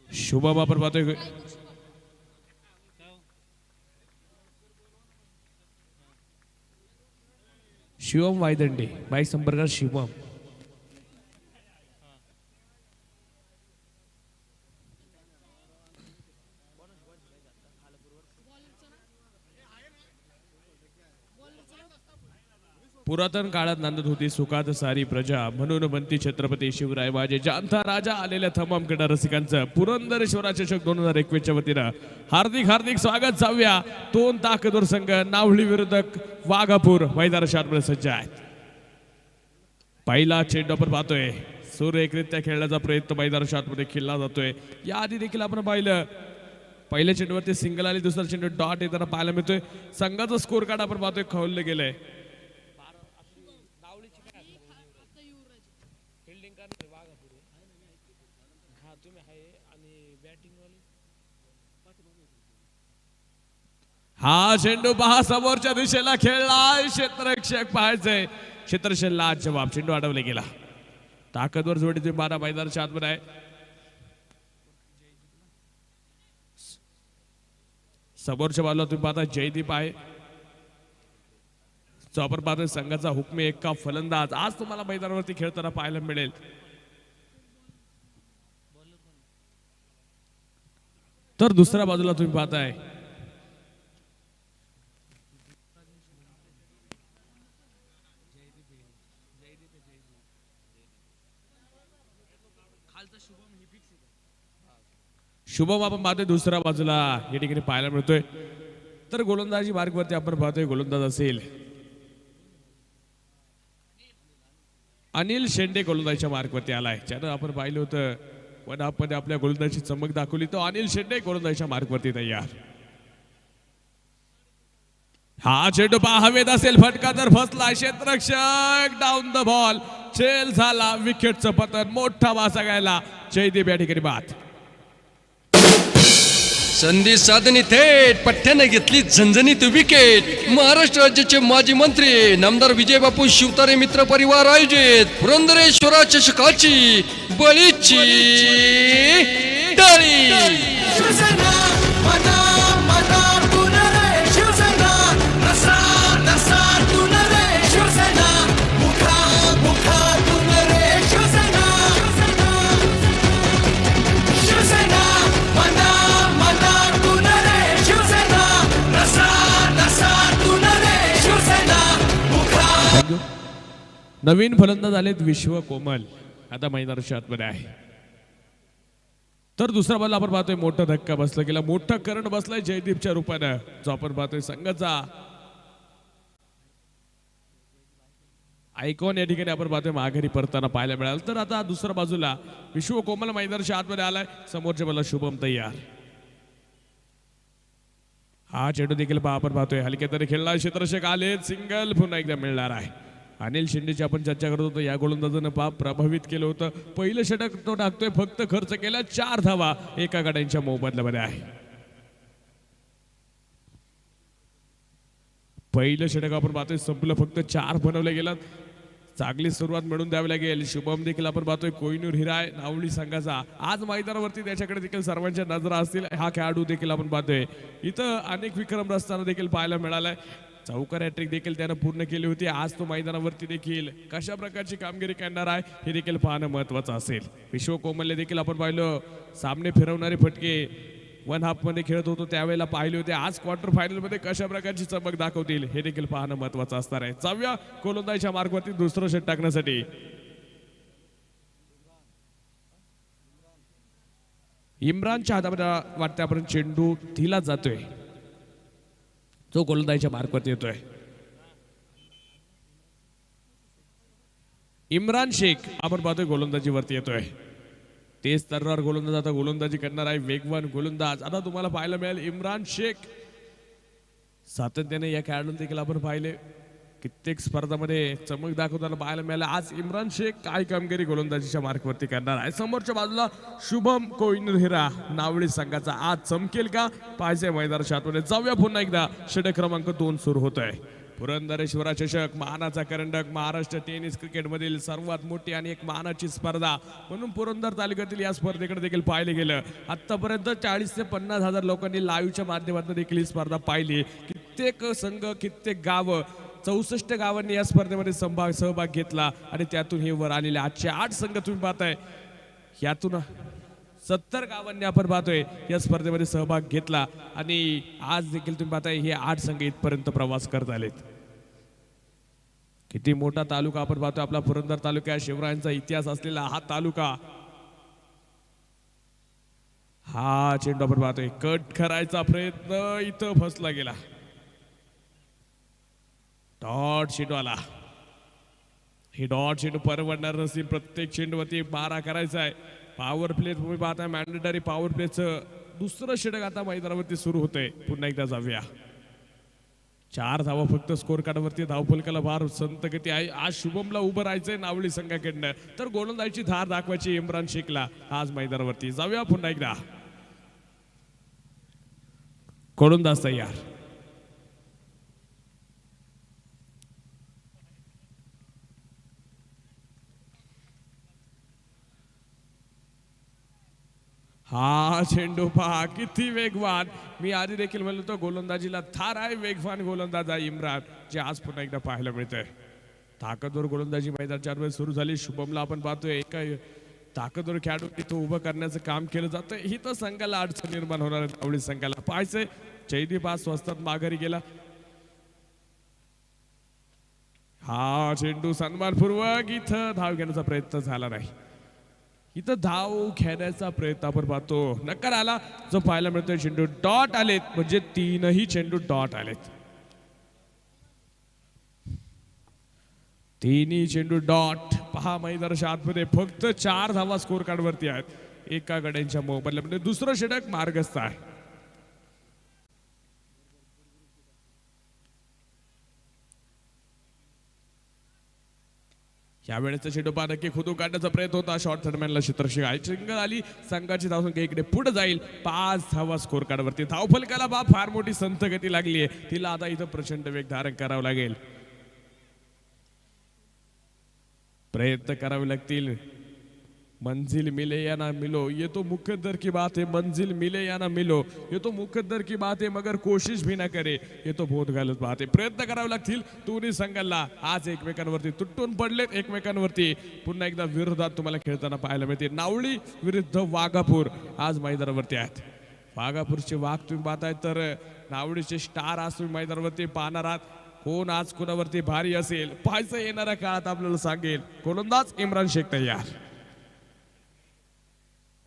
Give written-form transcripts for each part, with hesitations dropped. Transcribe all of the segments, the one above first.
शुभम आपण पाहतोय शिवम वायदंडे बाईक संपर्कात शिवम पुरातन काळात नांदत होती सुखात सारी प्रजा म्हणून बनती छत्रपती शिवराय माझे जानता राजा आलेल्या तमाम क्रीडा रसिकांचं पुरंदरेश्वर चषक 2021 च्या वतीनं हार्दिक हार्दिक स्वागत. जाऊया दोन ताकदवर संघ नावळी विरुद्ध वाघापूर मैदानात सज्ज आहेत. पहिला चेंडू आपण पाहतोय सुरेखरित्या खेळण्याचा प्रयत्न मैदानात मध्ये खेळला जातोय. याआधी देखील आपण पाहिलं पहिल्या चेंडूवरती सिंगल आली, दुसरा चेंडू डॉट येताना पाहायला मिळतोय. संघाचा स्कोर कार्ड आपण पाहतोय खवललं गेलंय. हा चेंडू पहा समोरच्या दिशेला खेळला, क्षेत्ररक्षक पाहायचंय, क्षेत्ररक्षणला जवाब, चेंडू अडवला गेला. ताकदवर जोडी तुम्ही 12 मैदानाच्या आतमध्ये आहे. समोरच्या बाजूला तुम्ही पाहता जयदीप आहे, जो आपण पाहतोय संघाचा हुकमी एक्का फलंदाज आज तुम्हाला मैदानावरती खेळताना पाहायला मिळेल. तर दुसऱ्या बाजूला तुम्ही पाहताय शुभम आपण पाहतोय दुसऱ्या बाजूला या ठिकाणी पाहायला मिळतोय. तर गोलंदाजी मार्गवरती आपण पाहतोय गोलंदाज असेल अनिल शेंडे, गोलंदाजीच्या मार्गवरती आलाय. ज्यानं आपण पाहिलं होतं वन हाफ मध्ये आपल्या गोलंदाजीची चमक दाखवली, तो अनिल शेंडे गोलंदाजीच्या मार्गवरती तयार. हा चेंडू पहा हवेत असेल, फटका तर फसला, क्षेत्ररक्षक डाऊन द बॉल, चेल झाला, विकेटचं पतन, मोठा वासा गायला जयदीप या ठिकाणी बाद. संधी साधनी थेट पठ्ठ्याने घेतली झणझणीत विकेट. महाराष्ट्र राज्याचे माजी मंत्री नामदार विजयबापू शिवतारे मित्र परिवार आयोजित पुरंदरेश्वर चषकाची बळीची टाळी. नवीन फलंदाज आलेत विश्व कोमल, आता मैदानाच्या आतमध्ये आहे. तर दुसरा बॉल आपण पाहतोय मोठा धक्का बसला गेला, मोठा करंट बसलाय जयदीपच्या रूपानं, जो आपण पाहतोय संघाचा आयकॉन या ठिकाणी आपण पाहतोय माघारी परताना पाहायला मिळालं. तर आता दुसऱ्या बाजूला विश्व कोमल मैदानाच्या आतमध्ये आलाय, समोरच्या बॉलला शुभम तयार. हा चेंडू देखील आपण पाहतोय हलक्या तरी खेळला, क्षेत्ररक्षक आले, सिंगल पुन्हा एकदा मिळणार आहे. अनिल शेंडेची आपण चर्चा करत होतो, या गोलंदाजानं प्रभावित केलं होतं. पहिलं षटक तो टाकतोय, फक्त खर्च केला 4 धावा एका गड्यांच्या मोबदल्यामध्ये आहे. पहिलं षटक आपण पाहतोय संपलं, फक्त 4 बनवले गेलात. चांगली सुरुवात मिळून द्यावी लागेल. शुभम देखील आपण पाहतोय कोहिनूर हिराय नावळी संघाचा, आज मैदानावरती त्याच्याकडे देखील सर्वांच्या नजरा असतील. हा खेळाडू देखील आपण पाहतोय इथं अनेक विक्रम रचताना देखील पाहायला मिळालाय. चौकार हॅट्रिक देखील त्यानं पूर्ण केली होती. आज तो मैदानावरती देखील कशा प्रकारची कामगिरी करणार आहे हे देखील पाहणं महत्वाचं असेल. विश्व कोमलने देखील आपण पाहिलं सामने फिरवणारे फटके वन हाफ मध्ये खेळत होतो त्यावेळेला पाहिले होते. आज क्वार्टर फायनल मध्ये कशा प्रकारची चमक दाखवतील हे देखील पाहणं महत्वाचं असणार आहे. जाऊया गोलंदाजीच्या मार्गावरती दुसरं षट टाकण्यासाठी. इम्रानच्या हातामध्ये वाटतं आपण चेंडू दिला जातोय, जो गोलंदाजीच्या मार्गावरती येतोय. इम्रान शेख आपण पाहतोय गोलंदाजीवरती येतोय. तेज तर्रार गोलंदाज आता गोलंदाजी करणार आहे, वेगवान गोलंदाज आता तुम्हाला पाहायला मिळेल इम्रान शेख. सातत्याने या खेळाडूंना देखील आपण पाहिले कित्येक स्पर्धामध्ये चमक दाखवताना पाहायला मिळालं. आज इम्रान शेख काय कामगिरी गोलंदाजीच्या मार्गावरती करणार आहे. समोरच्या बाजूला शुभम कोहिनूर हिरा नावळी संघाचा आज चमकेल का पाहिजे मैदानाच्या आतमध्ये. जाऊया पुन्हा एकदा षटक क्रमांक 2 सुरू होत आहे. पुरंदरेश्वर चषक मानाचा करंडक महाराष्ट्र टेनिस क्रिकेट मधील सर्वात मोठी आणि एक मानाची स्पर्धा म्हणून पुरंदर तालुक्यातील या स्पर्धेकडे देखील पाहिले गेलं. आतापर्यंत 40 ते 50 हजार लोकांनी लाईव्हच्या माध्यमातून देखील ही स्पर्धा पाहिली. कित्येक संघ कित्येक गाव 64 गावांनी या स्पर्धेमध्ये सहभाग घेतला आणि त्यातून हे वर आलेले आजचे 8 संघ तुम्ही पाहताय. यातून 70 गावांनी आपण पाहतोय या स्पर्धेमध्ये सहभाग घेतला आणि आज देखील तुम्ही पाहताय हे 8 संघ इथपर्यंत प्रवास करत आलेत. किती मोठा तालुका आपण पाहतोय आपला पुरंदर तालुका. शिवरायांचा इतिहास असलेला हा तालुका. हा चेंडू आपण पाहतोय कट करायचा प्रयत्न इथं फसला गेला. डॉट चेंडू आला. हे डॉट चेंडू परवडणार नसेल. प्रत्येक चेंडूवरती 12 करायचा आहे. पॉवर प्ले तुम्ही पाहताय मॅन्डेटरी पॉवर प्लेचं दुसरं षटक आता मैदानावरती सुरू होतंय. पुन्हा एकदा जाऊया. 4 धावा फक्त स्कोर कार्डवरती. धावफलकाला फार संत गती आहे. आज शुभमला उभं राहायचंय नावली संघाकडनं तर गोलंदाजीची धार दाखवायची इम्रान शेखला आज मैदानावरती. जाऊया पुन्हा एकदा. गोलंदाज तयार. हा चेंडू पहा किती वेगवान. मी आधी देखील म्हणलो होतो गोलंदाजीला थार आहे. वेगवान गोलंदाज आहे इम्रान जे आज पुन्हा एकदा पाहायला मिळतंय. ताकदवर गोलंदाजी मैदानाच्या सुरू झाली. शुभमला आपण पाहतोय एका ताकदवर खेळाडू तिथं उभं करण्याचं काम केलं जातं. ही तर संघाला अडचण निर्माण होणार आहे. आवडी संघाला पाहायचंय. जयदीप आज स्वस्तात माघारी गेला. हा चेंडू सन्मानपूर्वक इथं धाव घेण्याचा प्रयत्न झाला नाही. इथं धाव घेण्याचा प्रयत्न आपण पाहतो नकार आला. जो पाहायला मिळतोय चेंडू डॉट आलेत म्हणजे 3ही चेंडू डॉट आलेत. 3ही चेंडू डॉट. पहा मैदानाच्या आतमध्ये फक्त 4 धावा स्कोर कार्ड वरती आहेत. एका गड्यांच्या मोबाईलमध्ये दुसरं षटक मार्गस्थ आहे. यावेळेचा चेंडू पहा नक्की खुदू काढण्याचा प्रयत्न होता. शॉर्ट थर्डमॅनला क्षेत्ररक्षक सिंगल आली. संघाची धावसंख्या इकडे पुढे जाईल. 5 धावा स्कोर कार्डवरती. धावफलकाला बा फार मोठी संथ गती लागली आहे. तिला आता इथं प्रचंड वेग धारण करावं लागेल. प्रयत्न करावे लागतील. मंजिल मिले या ना मिलो ये तो मुकद्दर की बात है. मंजिल मिले या ना मिलो ये तो मुकद्दर की बात है मगर कोशिश भी ना करे ये तो बहुत गलत बात है. प्रयत्न करावे लागतील दोन्ही संघाला. आज एकमेकांवरती तुटून पडलेत. एकमेकांवरती पुन्हा एकदा विरोधात तुम्हाला खेळताना पाहायला मिळते. नावळी विरुद्ध वाघापूर आज मैदानावरती आहेत. वाघापूरचे वाघ तुम्ही पाहताय तर नावळीचे स्टार आज तुम्ही मैदानावरती पाहणार आहात. कोण आज कोणावरती भारी असेल पाहायचं येणाऱ्या काळात आपल्याला सांगेल. गोलंदाज इम्रान शेख तयार.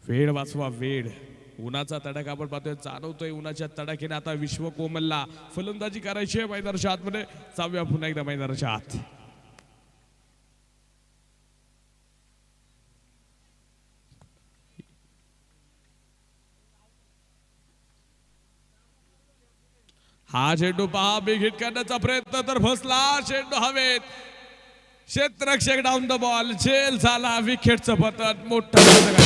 वेळ वाचवा वेळ. उन्हाचा तडाखा आपण पाहतोय जाणवतोय. उन्हाच्या तडाख्याने आता विश्वकोमलला फलंदाजी करायची आहे मैदानाच्या आतमध्ये. जाऊया पुन्हा एकदा मैदानाच्या आत. हा चेंडू पहा बिग हिट करण्याचा प्रयत्न तर फसला. चेंडू हवेत. क्षेत्ररक्षक डाऊन द बॉल. झेल झाला. विकेटचं पतन. मोठा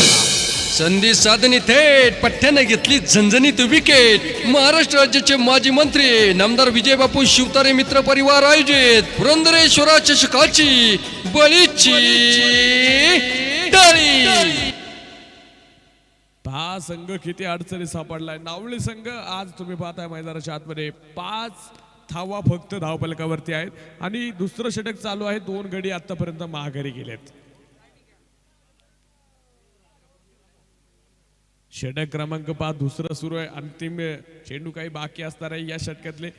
संधी साधणी थेट पठ्ठ्याने घेतली झणझणीत विकेट. महाराष्ट्र राज्याचे माजी मंत्री नामदार विजयबापू शिवतारे मित्र परिवार आयोजित पुरंदरेश्वरा चषकाची बळीची टाळी. हा संघ किती अडचणी सापडलाय. नावळी संघ आज तुम्ही पाहताय मैदानाच्या आतमध्ये 5 धावा फक्त धावफलकावरती आहेत आणि दुसरं षटक चालू आहे. 2 गडी आतापर्यंत माघारी गेलेत. षटक क्रमांक 5 दुसरं सुरू आहे. अंतिम चेंडू काही बाकी असणार आहे या षटकातले.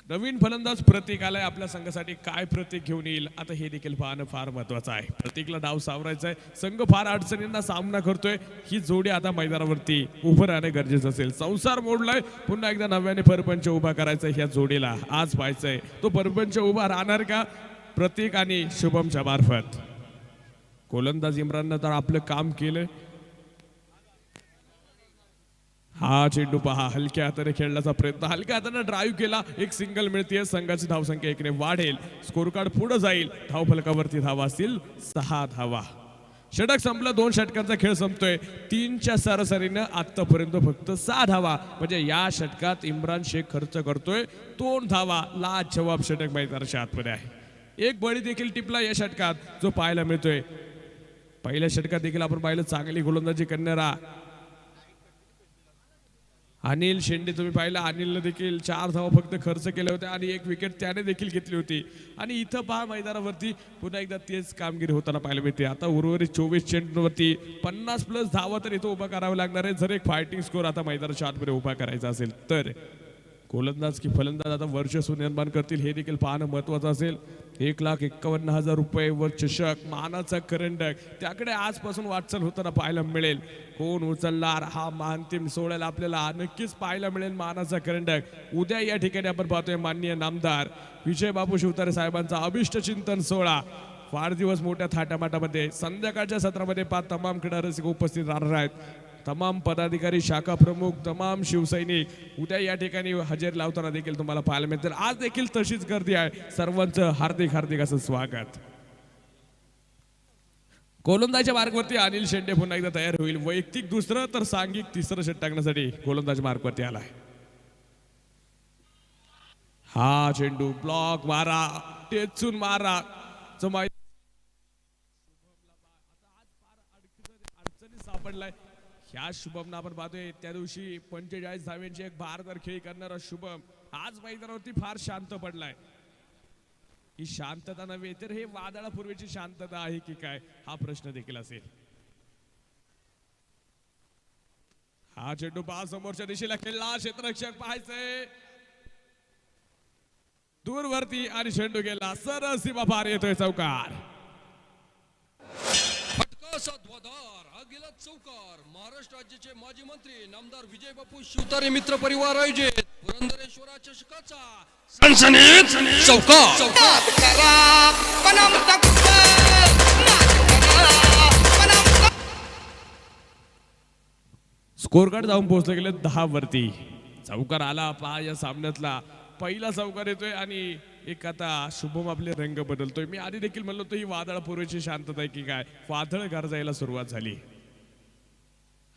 नवीन फलंदाज प्रतीक आलाय आपल्या संघासाठी. काय प्रतीक घेऊन येईल आता हे देखील पाहणं फार महत्वाचं आहे. प्रतीकला डाव सावरायचा आहे. संघ फार अडचणींना सामना करतोय. ही जोडी आता मैदानावरती उभं राहणे गरजेचं असेल. संसार मोडलाय. पुन्हा एकदा नव्याने परपंच उभा करायचा ह्या जोडीला आज पाहायचंय. तो परपंच उभा राहणार का प्रतीक आणि शुभमच्या मार्फत. गोलंदाज इम्राननं तर आपलं काम केलं. हा चेंडू पहा हलक्या हाताने खेळण्याचा प्रयत्न. हलक्या हाताने ड्राईव्ह केला. एक सिंगल मिळते. संघाची धावसंख्या 1 वाढेल. स्कोर कार्ड पुढे जाईल. धावफलकावरती धावा असतील 6 धावा. षटक संपलं, 2 षटकांचा खेळ संपतोय. 3च्या सरासरीनं आतापर्यंत फक्त 6 धावा, म्हणजे या षटकात इम्रान शेख खर्च करतोय 2 धावा. लाजवाब षटक मैदानाच्या आतमध्ये आहे. एक बळी देखील टिपला या षटकात जो पाहायला मिळतोय. पहिल्या षटकात देखील आपण पाहिलं चांगली गोलंदाजी करणारा अनिल शेंडे तुम्ही पाहिलं. अनिलने देखील 4 धावा फक्त खर्च केले होते आणि 1 विकेट त्याने देखील घेतली होती. आणि इथं पहा मैदानावरती पुन्हा एकदा तेच कामगिरी होताना पाहायला मिळते. आता उर्वरित 24 चेंडूवरती 50+ धावा तर इथं उभा करावं लागणार आहे जर एक फायटिंग स्कोर आता मैदानाच्या आतमध्ये उभा करायचा असेल तर. गोलंदाज की फलंदाज आता वर्चस्व निर्माण करतील हे देखील पाहणं महत्वाचं असेल. 1,51,000 रुपये वर चषक, मानाचा करंडक, त्याकडे आजपासून वाटचाल होताना पाहायला मिळेल. कोण उचलणार हा अंतिम सोहळ्याला आपल्याला नक्कीच पाहायला मिळेल. मानाचा करंडक उद्या या ठिकाणी आपण पाहतोय माननीय नामदार विजय बापू शिवतारे साहेबांचा अभिष्ट चिंतन सोहळा. वाढदिवस मोठ्या थाटामाटामध्ये संध्याकाळच्या सत्रामध्ये 5 तमाम क्रीडा रसिक उपस्थित राहणार आहेत. तमाम पदाधिकारी, शाखा प्रमुख, तमाम शिवसैनिक उद्या या ठिकाणी हजेरी लावताना देखील तुम्हाला पाहायला मिळतील. आज देखील तशीच गर्दी आहे. सर्वांचं हार्दिक हार्दिक असं स्वागत. गोलंदाजच्या मार्गवरती अनिल शेंडे पुन्हा एकदा तयार होईल. वैयक्तिक दुसरं तर सांघिक तिसरं षट टाकण्यासाठी गोलंदाज मार्गवरती आलाय. हा चेंडू ब्लॉक मारा, टेचून मारा. अडचणी सापडलाय ह्या शुभमना आपण पाहतोय. त्या दिवशी 45 धाव्यांची एक भारदार खेळी करणारा शुभम आज मैदानावरती फार शांत पडलाय. ही शांतता नव्हे तर हे वादळापूर्वीची शांतता आहे की काय हा प्रश्न देखील असेल. हा चेंडू पहा समोरच्या दिशेला खेळला. क्षेत्ररक्षक पाहायचंय दूरवरती आणि चेंडू गेला सरळ सीमा पार येतोय चौकार. फटकासा ध्वजार हा गेला चौकार. महाराष्ट्र राज्याचे माजी मंत्री नामदार विजय बापू शिवतारे मित्र परिवार आयोजित पुरंदरेश्वरा चषकाचा सनसनीत चौकार. स्कोर कार्ड जाऊन पोहोचले गेले 10 वरती. चौकार आला पहा या सामन्यातला पहिला चौकार येतोय आणि एक आता शुभम आपले रंग बदलतोय. मी आधी देखील म्हणलो होतो ही वादळापूर्वीची शांतता आहे की काय, वादळ गरजायला सुरुवात झाली.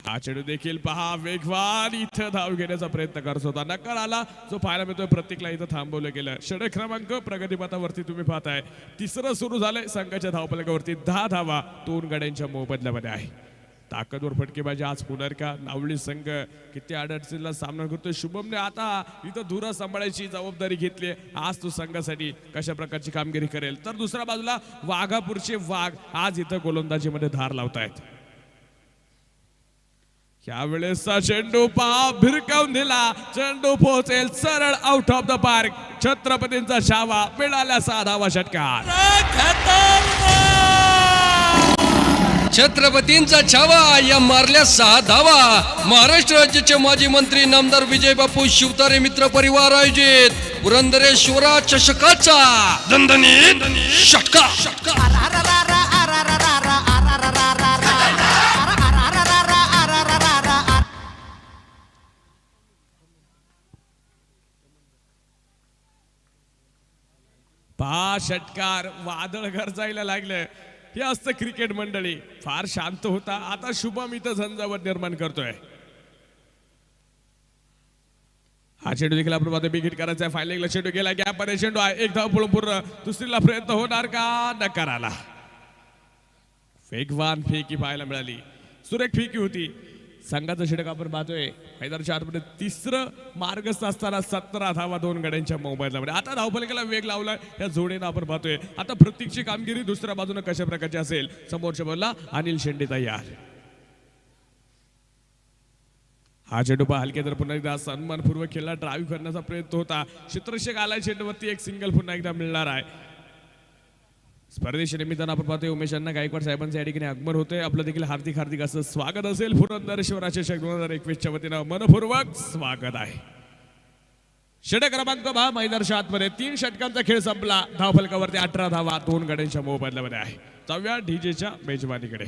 हा चेंडू देखील पहा वेगवान इथं धाव घेण्याचा प्रयत्न करत होता, नकार आला जो पाहायला मिळतोय. प्रत्येकला इथं थांबवलं गेलं. षटक क्रमांक प्रगतीपथावरती तुम्ही पाहताय. तिसरं सुरू झालंय. संघाच्या धावफलकावरती 10 धावा 2 गड्यांच्या मोबदल्यामध्ये आहे. ताकदवर फटकेबाजी आज पुनर्का नावली संघ किती अडचणीला सामना करतोय. शुभमने आता इथं धुरा सांभाळायची जबाबदारी घेतली. आज तो संघासाठी कशा प्रकारची कामगिरी करेल. तर दुसऱ्या बाजूला वाघापूरचे वाघ आज इथं गोलंदाजीमध्ये धार लावतायत. यावेळेसचा चेंडू पहा भिरकावून दिला. चेंडू पोहोचेल सरळ आउट ऑफ द पार्क. छत्रपतींचा छावा मिळाल्या 6 धावा षटकार. छत्रपतींचा छावा या मारल्या 6 धावा. महाराष्ट्र राज्याचे माजी मंत्री नामदार विजय बापू शिवतारे मित्र परिवार आयोजित पुरंदरेश्वरा चषकाचा दणदणीत षटकार. पहा षटकार वादळ गरजायला लागलं. हे असतं क्रिकेट मंडळी. फार शांत होता. आता शुभम इथं झंझावत निर्माण करतोय. हा चेंडू देखील आपण मध्ये बिगिट करायचा आहे. फायनल चेंडू गेला गॅप मध्ये चेंडू आहे. एक धाव पळून पूर्ण. दुसरीला प्रयत्न होणार का, नकार आला. वेगवान फेकी पाहायला मिळाली. सुरेख फेकी होती. संघाचा षटक आपण पाहतोय हैदराबादच्या आतमध्ये तिसरं मार्गस्थ असताना 17 धावा 2 गड्यांच्या मोबदल्यामध्ये. आता धावफलकाला वेग लावला या जोडीनं आपण पाहतोय. आता प्रत्येकची कामगिरी दुसऱ्या बाजूने कशा प्रकारची असेल. समोरच्या बोलला अनिल शेंडे तयार. हा चेंडू पहा हलके तर पुन्हा एकदा सन्मानपूर्वक खेळला. ड्राईव्ह करण्याचा प्रयत्न होता. क्षेत्ररक्षक आलाय. चेंडूवरती एक सिंगल पुन्हा एकदा मिळणार आहे. स्पर्धेच्या निमित्तानं आपण पाहतोय उमेश अण्णा गायकवाड साहेबांचं या ठिकाणी आगमन होतंय. आपलं देखील हार्दिक हार्दिक असं स्वागत असेल. पुरंदरेश्वरा चषक 2021च्या वतीनं मनपूर्वक स्वागत आहे. षटक क्रमांक पहा मैदानाच्या आतमध्ये 3 षटकांचा खेळ संपला. धावफलकावरती 18 धावा 2 गड्यांच्या मोबदल्यामध्ये आहे. 4व्या डीजेच्या मेजबानीकडे.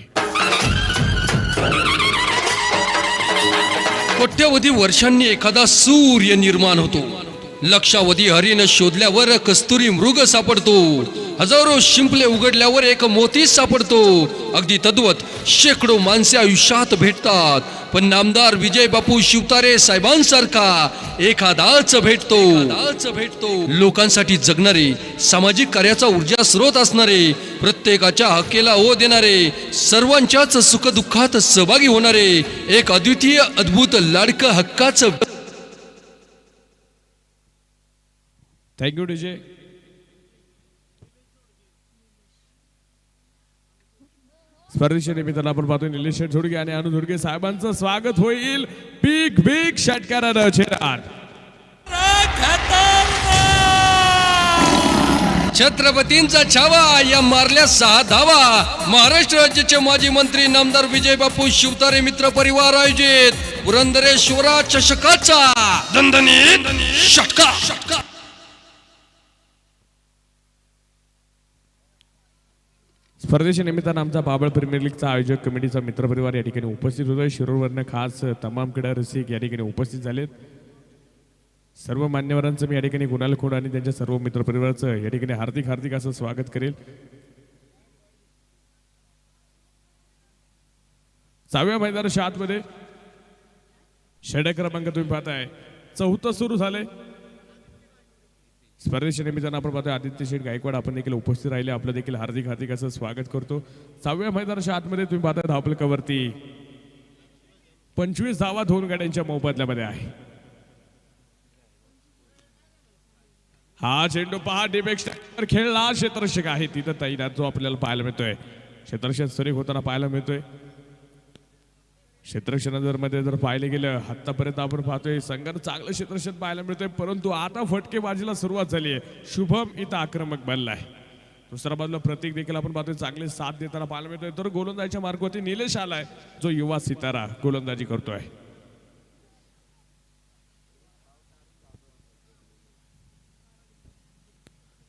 कोट्यवधी वर्षांनी एखादा सूर्य निर्माण होतो. लक्षावधी हरिण शोधल्यावर कस्तुरी मृग सापडतो, हजारो शिंपले उघडल्यावर एक मोती सापडतो. अगदी तद्वत शेकडो माणसे आयुष्यात भेटतात, पण नामदार विजय बापू शिवतारे साहेबांसारखा एखादाच भेटतो. लोकांसाठी जगणारे, सामाजिक कार्याचा ऊर्जा स्रोत असणारे, प्रत्येकाच्या हक्केला ओ देणारे, सर्वांच्याच सुखदुःखात सहभागी होणारे, एक अद्वितीय अद्भुत लाडकं हक्काचं. Thank you DJ. स्पर्धेच्या निमित्तानं आपण पाहतोय निलेश झोडगे आणि अनु झोडगे साहेबांचं स्वागत होईल बिग बिग षटकारानं. छत्रपतींचा छावा या मारल्या 6 धावा. महाराष्ट्र राज्याचे माजी मंत्री नामदार विजय बापू शिवतारे मित्र परिवार आयोजित पुरंदरेश्वरा चषकाचा दणदणीत षटका. स्पर्धेच्या निमित्तानं आमचा बाबळ प्रीमियर लीगचा आयोजक कमिटीचा मित्रपरिवार या ठिकाणी उपस्थित होतोय. शिरूरवरनं खास तमाम क्रीडा रसिक या ठिकाणी उपस्थित झालेत. सर्व मान्यवरांचं मी या ठिकाणी कुणाल खोड आणि त्यांच्या सर्व मित्रपरिवाराचं या ठिकाणी हार्दिक हार्दिक असं स्वागत करेल. 6व्या मैदानाच्या आतमध्ये षटक क्रमांक तुम्ही पाहताय 4थं सुरू झालंय. स्पर्धेच्या निमित्तानं आपण पाहतोय आदित्य शेठ गायकवाड आपण देखील उपस्थित राहिले. आपलं देखील हार्दिक हार्दिक असं स्वागत करतो. 6व्या मैदानाच्या आतमध्ये तुम्ही पाहताय धावफलकावरती 25 धावा 2 गाड्यांच्या मोबदल्यामध्ये आहे. हा चेंडू पहा डिबेक्स्टर खेळला क्षेत्ररक्षक आहे तिथं तैनात जो आपल्याला पाहायला मिळतोय. क्षेत्ररक्षक सुरेख होताना पाहायला मिळतोय. क्षेत्ररक्षण मध्ये जर पाहिलं गेलं आतापर्यंत आपण पाहतोय संघानं चांगलं क्षेत्ररक्षण पाहायला मिळतोय, परंतु आता फटकेबाजीला सुरुवात झाली आहे. शुभम इथं आक्रमक बनलाय. दुसऱ्या बाजूला प्रतीक देखील आपण पाहतोय चांगले साथ देताना पाहायला मिळतोय. तर गोलंदाजीच्या मार्गावरती निलेश आलाय जो युवा सितारा गोलंदाजी करतोय.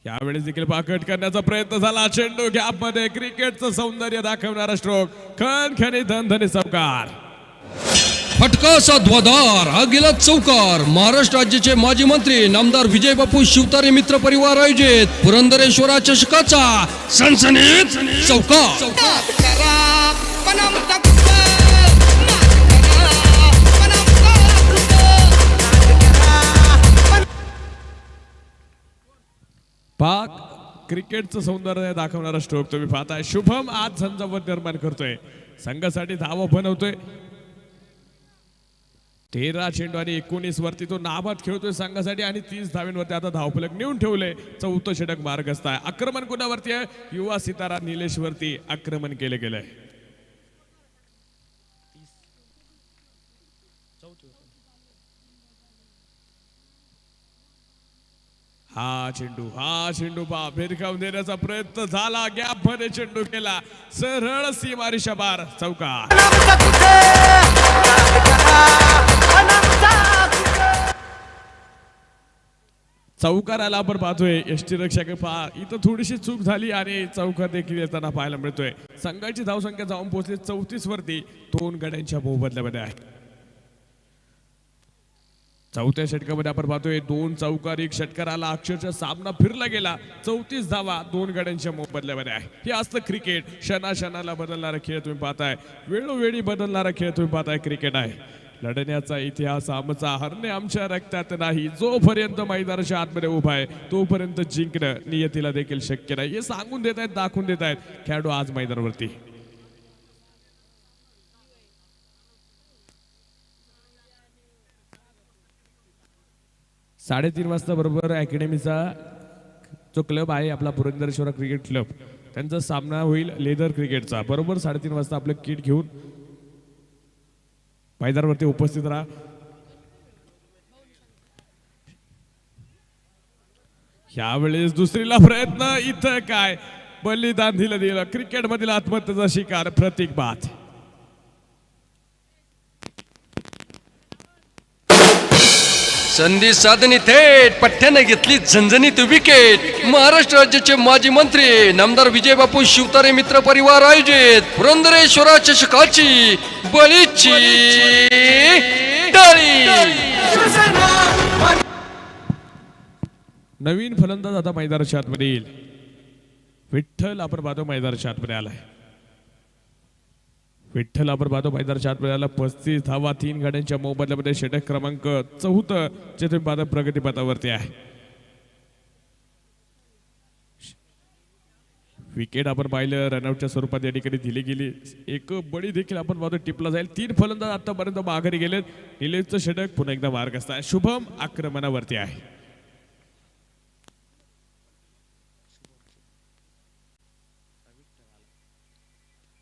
यावेळेस देखील पाकट करण्याचा प्रयत्न झाला. चेंडू गॅप मध्ये क्रिकेटचं सौंदर्य दाखवणारा स्ट्रोक खणखणी धनधनी चौकार. फटकाचा ध्वजार हा गेला चौकार. महाराष्ट्र राज्याचे माजी मंत्री नामदार विजय बापू शिवतारे मित्र परिवार आयोजित पुरंदरेश्वरा चषकाचा सनसनीत चौकार. पाक क्रिकेटचं सौंदर्य दाखवणारा स्ट्रोक तुम्ही पाहताय. शुभम आज झंझावत निर्माण करतोय, संघासाठी धावा बनवतोय. 13 चेंडू आणि 19 वरती तो नाबाद खेळतोय संघासाठी आणि 30 धाव्यांवरती आता धावफलक नेऊन ठेवले. 4थं षटक मार्गस्थ आहे. आक्रमण कुणावरती आहे? युवा सितारा निलेश वरती आक्रमण केले गेलंय. हा चेंडू पा भिरकावून देण्याचा प्रयत्न झाला. गॅप मध्ये चेंडू केला सरळ सीमारेषा पार चौकार. चौकाराला आपण पाहतोय एसटी रक्षक पहा इथं थोडीशी चूक झाली आणि चौकार देखील येताना पाहायला मिळतोय. संघाची धावसंख्या जाऊन पोहोचली 34 वरती 2 गड्यांच्या मोबदल्यामध्ये आहे. 4थ्या षटकामध्ये आपण पाहतोय 2 चौकार 1 षटकार आला. अक्षरशः सामना फिरला गेला. 34 धावा 2 गड्यांच्या मोबदल्यामध्ये आहे. हे असतं क्रिकेट. क्षणाला बदलणारा खेळ तुम्ही पाहताय. वेळोवेळी बदलणारा खेळ तुम्ही पाहताय. क्रिकेट आहे. लढण्याचा इतिहास आमचा, हरणे आमच्या रक्तात नाही. जोपर्यंत मैदानाच्या आतमध्ये उभा आहे तोपर्यंत जिंकणं नियतीला देखील शक्य नाही. हे सांगून देत आहेत, दाखवून देत आहेत खेळाडू आज मैदानावरती. साडेतीन वाजता बरोबर अकॅडमीचा जो क्लब आहे आपला पुरंदरेश्वर क्रिकेट क्लब त्यांचा सामना होईल लेदर क्रिकेटचा. बरोबर 3:30 वाजता आपलं किट घेऊन मैदानावरती उपस्थित राहा. यावेळेस दुसरीला प्रयत्न. इथं काय बलिदान दिलं. क्रिकेट मधील आत्महत्येचा शिकार प्रतीक बात. संधी साधणी थेट पठ्ठ्याने घेतली झणझणीत विकेट. महाराष्ट्र राज्याचे माजी मंत्री नामदार विजय बापू शिवतारे मित्र परिवार आयोजित पुरंदरेश्वरा चषकाची बळीची टाळी. नवीन फलंदाज आता मैदानाच्या आतमध्ये येईल. विठ्ठल आपण पाहतो मैदानाच्या आतमध्ये आलाय. विठ्ठल आपण पाहतो मैदानाच्या आतमध्ये आला. 35 धावा 3 गाड्यांच्या मोबदल्यामध्ये षटक क्रमांक 14 जे तुम्ही पाहता प्रगतीपथावरती आहे. विकेट आपण पाहिलं रनआउटच्या स्वरूपात या ठिकाणी दिली गेली. एक बळी देखील आपण पाहतो टिपला जाईल. 3 फलंदाज आतापर्यंत माघारी गेलेत. निलेशचं षटक पुन्हा एकदा मार्ग असतात. शुभम आक्रमणावरती आहे.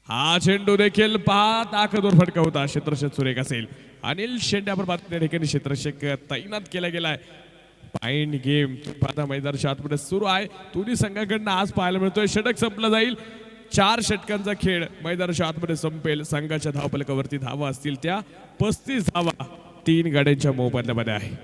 हा चेंडू देखील पहा ताकदवर फटका होता. क्षेत्ररक्षक सुरेख असेल. अनिल शेंडे आपण पाहतो त्या ठिकाणी क्षेत्ररक्षक तैनात केला गेलाय. पॉइंट गेम पाहता मैदानाच्या आतमध्ये सुरू आहे. दोन्ही संघाकडनं आज पाहायला मिळतोय. षटक संपलं जाईल. 4 षटकांचा खेळ मैदानाच्या आतमध्ये संपेल. संघाच्या धावफलकावरती धावा असतील त्या 35 धावा 3 गाड्यांच्या मोबदल्यामध्ये आहे.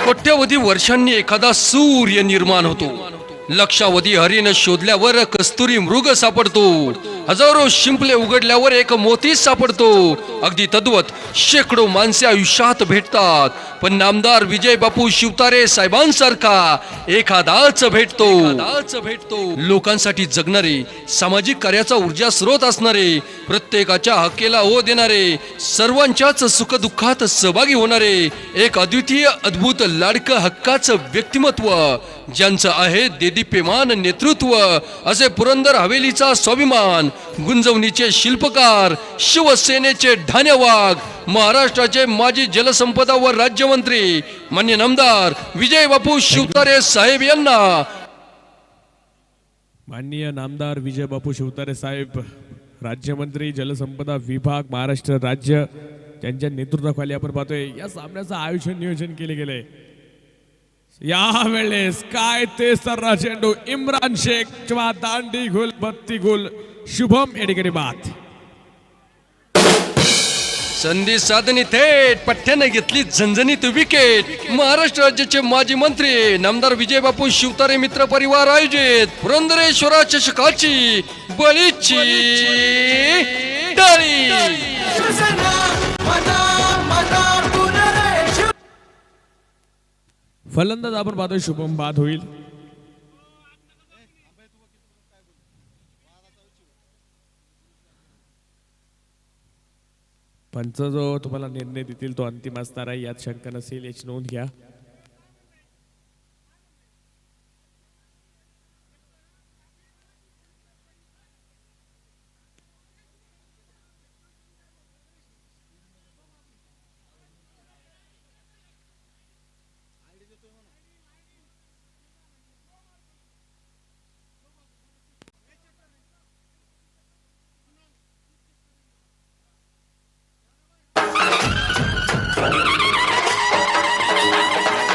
कोट्यवधी वर्षांनी एखादा सूर्य निर्माण होतो. लक्षावधी हरिण शोधल्यावर कस्तुरी मृग सापडतो. हजारो शिंपले उघडल्यावर एक मोती सापडतो. अगदी तद्वत शेकडो माणसे आयुष्यात भेटतात, पण नामदार विजय बापू शिवतारे साहेबांसारखा एखादाच भेटतो. लोकांसाठी जगणारे, सामाजिक कार्याचा ऊर्जा स्रोत असणारे, प्रत्येकाच्या हक्केला हो देणारे, सर्वांच्याच सुखदुःखात सहभागी होणारे, एक अद्वितीय अद्भुत लाडकं हक्काचं व्यक्तिमत्व, ज्यांचं आहे देदीप्यमान नेतृत्व, असे पुरंदर हवेलीचा स्वाभिमान, गुंजवणीचे शिल्पकार, शिवसेनेचे ढाण्यावाग, महाराष्ट्राचे माजी जलसंपदा व राज्यमंत्री मान्य नामदार विजय बापू शिवतारे साहेब यांना. माननीय नामदार विजय बापू शिवतारे साहेब, राज्यमंत्री जलसंपदा विभाग महाराष्ट्र राज्य, त्यांच्या नेतृत्वाखाली आपण पाहतोय या सामन्याचं आयोजन नियोजन केले गेले. यावेळेस काय ते सर्रा चेंडू इम्रान शेख किंवा दांडी गुल बत्ती गुल शुभम या ठिकाणी बाद. संधी साधणी थेट पठ्ठ्याने घेतली झणझणीत विकेट. महाराष्ट्र राज्याचे माजी मंत्री नामदार विजय बापू शिवतारे मित्र परिवार आयोजित पुरंदरेश्वरा चषकाची बळीची टाळी. फलंदाज आपण पाहतोय शुभम बाद होईल. पंच जो तुम्हाला निर्णय देतील तो अंतिम असणार आहे, यात शंका नसेल, याची नोंद घ्या.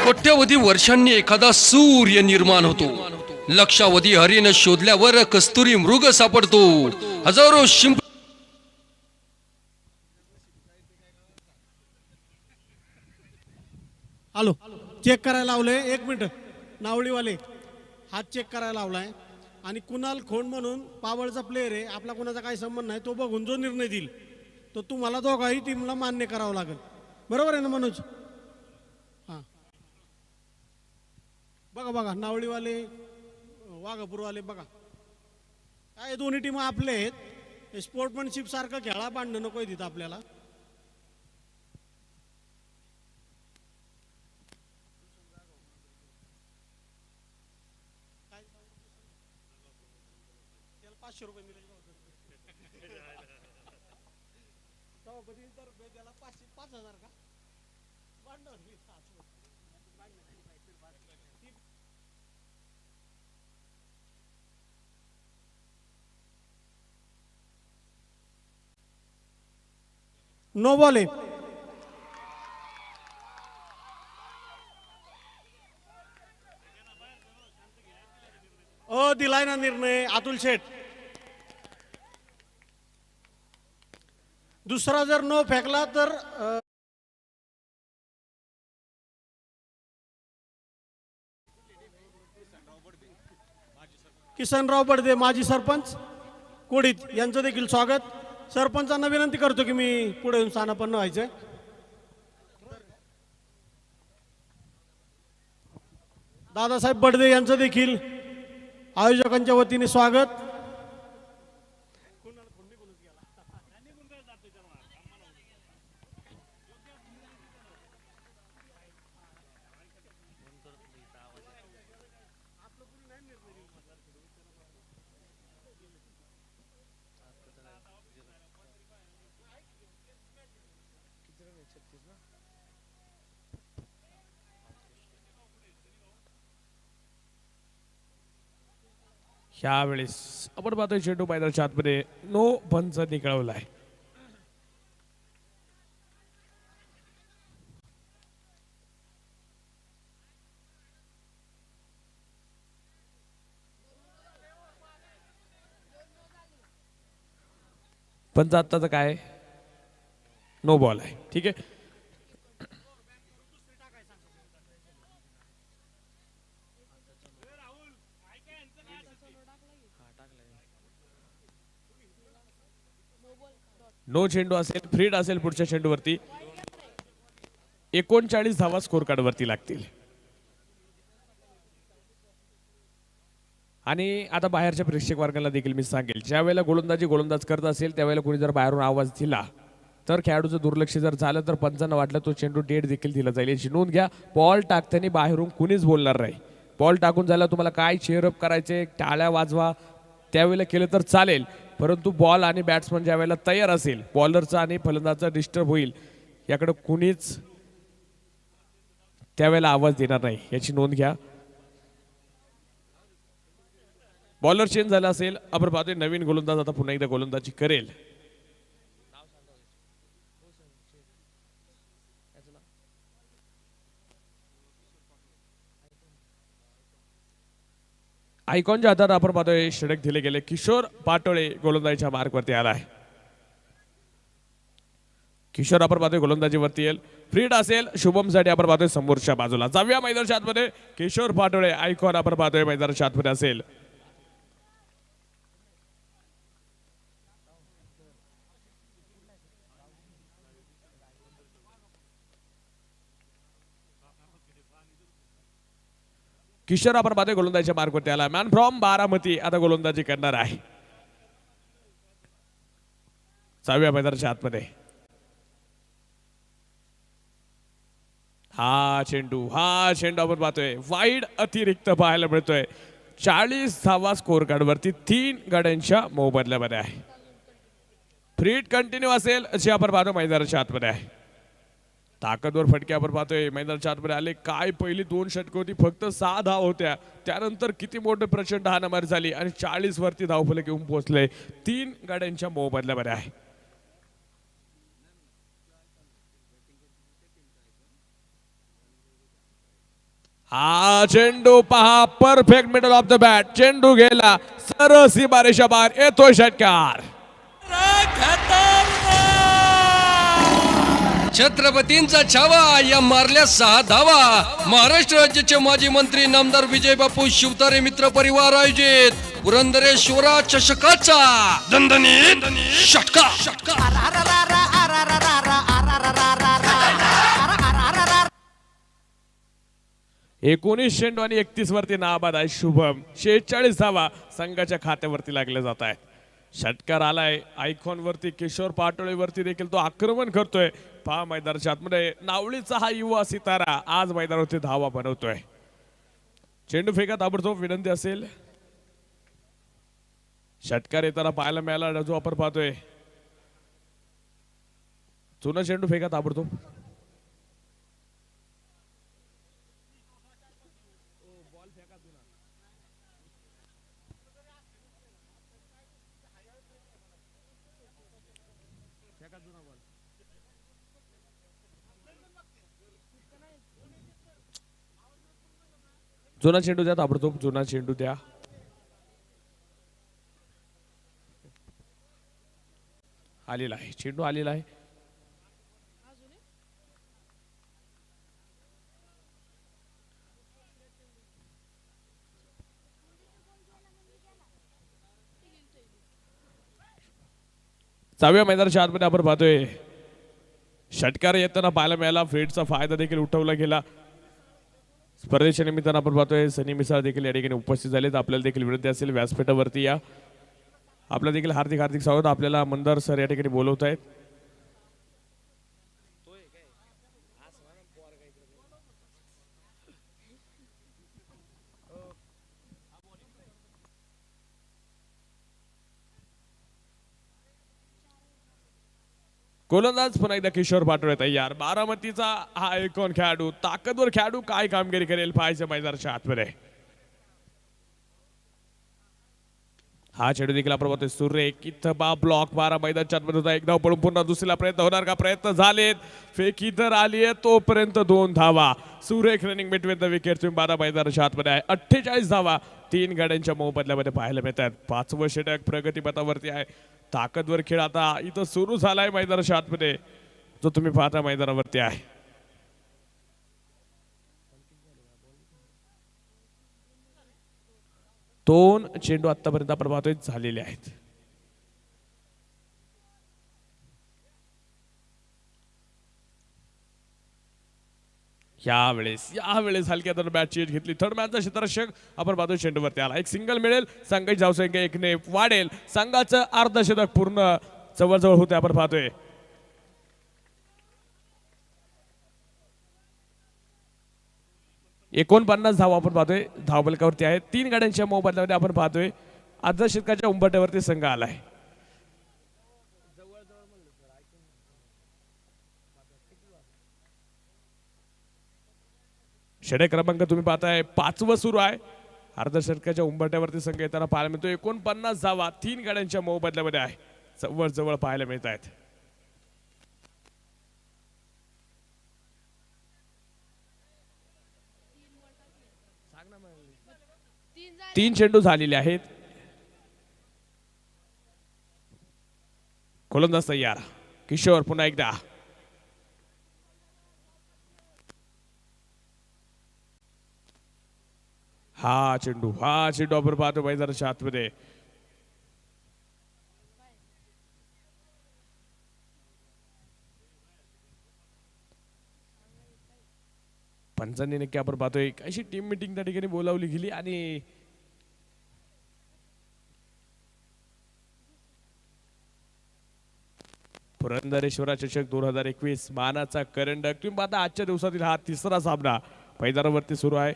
कोट्यवधी वर्षांनी एखादा सूर्य निर्माण होतो. लक्षावधी हरिण शोधल्यावर कस्तुरी मृग सापडतो. हजारो शिंप हॅलो, चेक करायला लावले. 1 मिनिट, नावळीवाले हात चेक करायला लावलाय. आणि कुणाल खोंड म्हणून पावळचा प्लेअर आहे, आपला कुणाचा काही संबंध नाही. तो बघून जो निर्णय देईल तो तुम्हाला दोघाही टीमला मान्य करावं लागेल. बरोबर आहे ना मनोज? हां, बघा नावळीवाले वाघापूरवाले बघा, काय दोन्ही टीम आपले आहेत. स्पोर्टमॅनशिप सारखं खेळा, भांडणं नको तिथं आपल्याला. त्याला 500 रुपये मिळेल. त्याला 5,000 का भांडण. नो बॉल आहे. दिलाय ना निर्णय अतुल शेठ. दुसरा जर नो फेकला तर किसनराव बडदे माजी सरपंच. कोडीत यांचं देखील स्वागत. सरपंचांना विनंती करतो की मी पुढे येऊन स्थानापन्न व्हायचंय. दादासाहेब बडदे यांचं देखील आयोजकांच्या वतीने स्वागत. ह्यावेळेस आपण पाहतोय चेंडू मैदानाच्या आतमध्ये नो पंच निकळवलाय. पंच आत्ताचं काय नो बॉल आहे. ठीक आहे. नो चेंडू असेल, फ्रीड असेल पुढच्या चेंडूवरती. 39 धावा स्कोर कार्ड वरती लागतील. आणि आता बाहेरच्या प्रेक्षक वर्गाला देखील मी सांगेल, ज्या वेळेला गोलंदाज करत असेल त्यावेळेला कोणी जर बाहेरून आवाज दिला तर खेळाडूचं दुर्लक्ष जर झालं तर पंचांना वाटलं तो चेंडू डेड देखील दिला जाईल. याची नोंद घ्या. बॉल टाकताना बाहेरून कुणीच बोलणार नाही. बॉल टाकून झाला तुम्हाला काय चेअरअप करायचे, टाळ्या वाजवा, त्यावेळेला केलं तर चालेल. परंतु बॉल आणि बॅट्समन ज्या वेळेला तयार असेल, बॉलरचा आणि फलंदाजाचा डिस्टर्ब होईल याकडे कुणीच त्यावेळेला आवाज देणार नाही. याची नोंद घ्या. बॉलर चेंज झाला असेल, आपण पाहतोय नवीन गोलंदाज आता पुन्हा एकदा गोलंदाजी करेल. आयकॉनच्या हातात आपण पाहतोय षटक दिले गेले. किशोर पाटोळे गोलंदाजीच्या मार्कवरती आलाय. किशोर आपण पाहतोय गोलंदाजीवरती येईल. फ्रीड असेल शुभमसाठी आपण पाहतोय समोरच्या बाजूला. 6व्या मैदानाच्या आतमध्ये किशोर पाटोळे आयकॉन आपण पाहतोय मैदानाच्या आतमध्ये असेल. किशोर आपण पाहतोय गोलंदाजीच्या मार्कवरती आला. मॅन फ्रॉम बारामती आता गोलंदाजी करणार आहे 6व्या मैदानाच्या आतमध्ये. हा चेंडू आपण पाहतोय वाईड अतिरिक्त पाहायला मिळतोय. 40 धावा स्कोर कार्ड वरती 3 गड्यांच्या मोबदल्यामध्ये आहे. फ्रीड कंटिन्यू असेल अशी आपण पाहतो मैदानाच्या आतमध्ये आहे. ताकदवर फटके आपण पाहतोय मैदानाच्या आतमध्ये आले. काय पहिली 2 षटकं होती, फक्त 6 धाव होत्या. त्यानंतर किती मोठे प्रचंड हाणामारी झाली आणि 40 वरती धावफलक येऊन पोहोचले. 3 गाड्यांच्या मोबदल्यामध्ये आहे. हा चेंडू पहा, perfect middle of the bat. चेंडू गेला सरळ सीमारेषा बाहेर, येतोय षटकार. छत्रपतींचा छावा या मारल्या 6 धावा. महाराष्ट्र राज्याचे माजी मंत्री नामदार विजयबापू शिवतारे मित्र परिवार आयोजित पुरंदरेश्वरा चषकाचा दणदणीत षटकार. 19 चेंडू आणि 31 वरती नाबाद आहे शुभम. 46 धावा संघाच्या खात्यावरती लागले जात आहेत. षटकार आलाय आयकॉन वरती. किशोर पाटोळे वरती देखील तो आक्रमण करतोय. पहा मैदानाच्या आतमध्ये नावळीचा हा युवा सितारा आज मैदानावरती धावा बनवतोय. चेंडू फेका ताबडतोब विनंती असेल. षटकार येताना पाहायला मिळाला जो आपण पाहतोय. जुना चेंडू फेका ताबडतोब. जुना चेंडू द्या ताबडतोब. जुना चेंडू द्या. आलेला आहे चेंडू, आलेला आहे. सहाव्या मैदानाच्या आतमध्ये आपण पाहतोय षटकार येताना पाहायला मिळाला, फेडचा फायदा देखील उठवला गेला. स्पर्धेच्या निमित्तानं आपण पाहतोय सनी मिसाळ देखील या ठिकाणी उपस्थित झालेत. आपल्याला देखील विनंती असेल व्यासपीठावरती या. आपलं देखील हार्दिक हार्दिक स्वागत. आपल्याला मंदार सर या ठिकाणी बोलवत आहेत. गोलंदाज पुन्हा एकदा किशोर पाटोळे तयार. बारामतीचा हा एकूण खेळाडू, ताकदवर खेळाडू, काय कामगिरी करेल पाहायचं मैदानाच्या आतमध्ये. हा चेंडू देखील आपण बघतोय सुरेख इथं बा ब्लॉक 12 मैदानाच्या आतमध्ये होता. एक धाव पडून पुन्हा दुसरीला प्रयत्न होणार का? प्रयत्न झालेत, फेकी तर आली आहे, तोपर्यंत 2 धावा. सुरेख रनिंग बिटवीन द विकेट. तुम्ही 12 मैदानाच्या आतमध्ये आहे. 48 धावा 3 गाड्यांच्या मोबदल्यामध्ये पाहायला मिळतात. 5वं षटक प्रगतीपथावरती आहे. ताकदवर खेळ आता इथं सुरू झालाय मैदानाच्या आतमध्ये, जो तुम्ही पाहता मैदानावरती आहे. दोन चेंडू आतापर्यंत आपण पाहतोय झालेले आहेत. यावेळेस हलक्या दर बॅट चेंज घेतली. थर्ड मॅचचा क्षेत्ररक्षक आपण पाहतोय चेंडूवरती आला. एक सिंगल मिळेल, संघाची धावसंख्या 1 ने वाढेल. संघाचं अर्धशतक पूर्ण जवळजवळ होते आपण पाहतोय. $49 धावा आपण पाहतोय धावफलकावरती आहे. 3 गाड्यांच्या मोबदल्यामध्ये आपण पाहतोय अर्धशतकाच्या उंबरठ्यावरती संघ आलाय. षटक क्रमांक तुम्ही पाहताय 5वं सुरू आहे. अर्धशतकाच्या उंबरठ्यावरती संघ येताना पाहायला मिळतो. 49 धावा 3 गाड्यांच्या मोबदल्यामध्ये आहे. जवळ पाहायला मिळत आहेत. 3 चेंडू झालेले आहेत. गोलंदाज तयार. किशोर पुन्हा एकदा. हा चेंडू आपण पाहतो मैदानाच्या आतमध्ये. पंचांनी नक्की आपण पाहतोय अशी टीम मिटिंग त्या ठिकाणी बोलावली गेली आणि पुरंदरेश्वर चषक 2021 मानाचा करंडक. तुम्ही पाहता आजच्या दिवसातील हा 3रा सामना मैदानावरती सुरू आहे.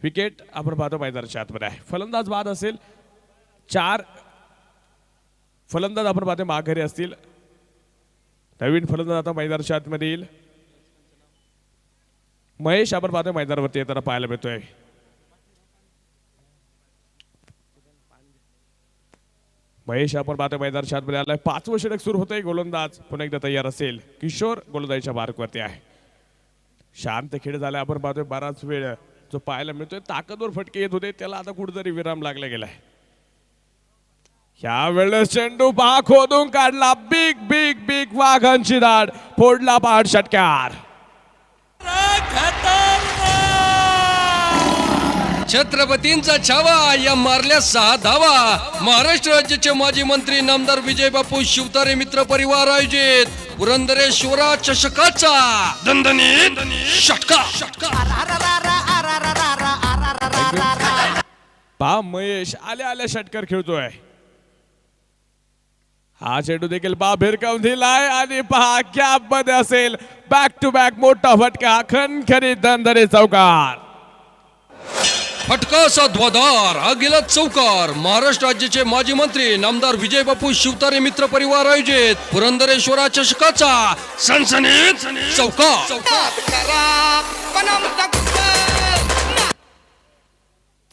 विकेट आपण पाहतो मैदानाच्या आतमध्ये आहे. फलंदाज बाद असेल. 4 फलंदाज आपण पाहतो माघारी असतील. नवीन फलंदाज आता मैदानाच्या आतमध्ये येईल. महेश आपण पाहतो मैदानावरती येताना पाहायला मिळतोय. महेश आपण पाहतो मैदानाच्या आतमध्ये आलाय. 5वं षटक सुरू होतंय. गोलंदाज पुन्हा एकदा तयार असेल. किशोर गोलंदाजीच्या मार्कवरती आहे. शांत खेळ झालाय. आपण पाहतोय बराच वेळ जो पाहायला मिळतोय ताकदवर फटके येत होते, त्याला आता कुठेतरी विराम लागला गेलाय. ह्या वेळेस चेंडू पहा खोदून काढला. बिग वाघांची दाढ फोडला पहाड षटकार. छत्रपतींचा छावा या मारल्या 6 धावा. महाराष्ट्र राज्याचे माजी मंत्री नामदार विजय बापू शिवतारे मित्र परिवार आयोजित पुरंदरेश्वरा चषकाचा दणदणीत षटकार. पहा महेश आल्या षटकार खेळतोय. हा चेंडू देखील पहा भिरकावून दिलाय आणि पहा गॅप मध्ये असेल. बॅक टू बॅक मोठा फटका. खणखणीत दणदणीत चौकार. फटका असा ध्वजार हा गेला चौकार. महाराष्ट्र राज्याचे माजी मंत्री नामदार विजय बापू शिवतारे मित्र परिवार आयोजित पुरंदरेश्वरा चषकाचा सनसनीत चौकार.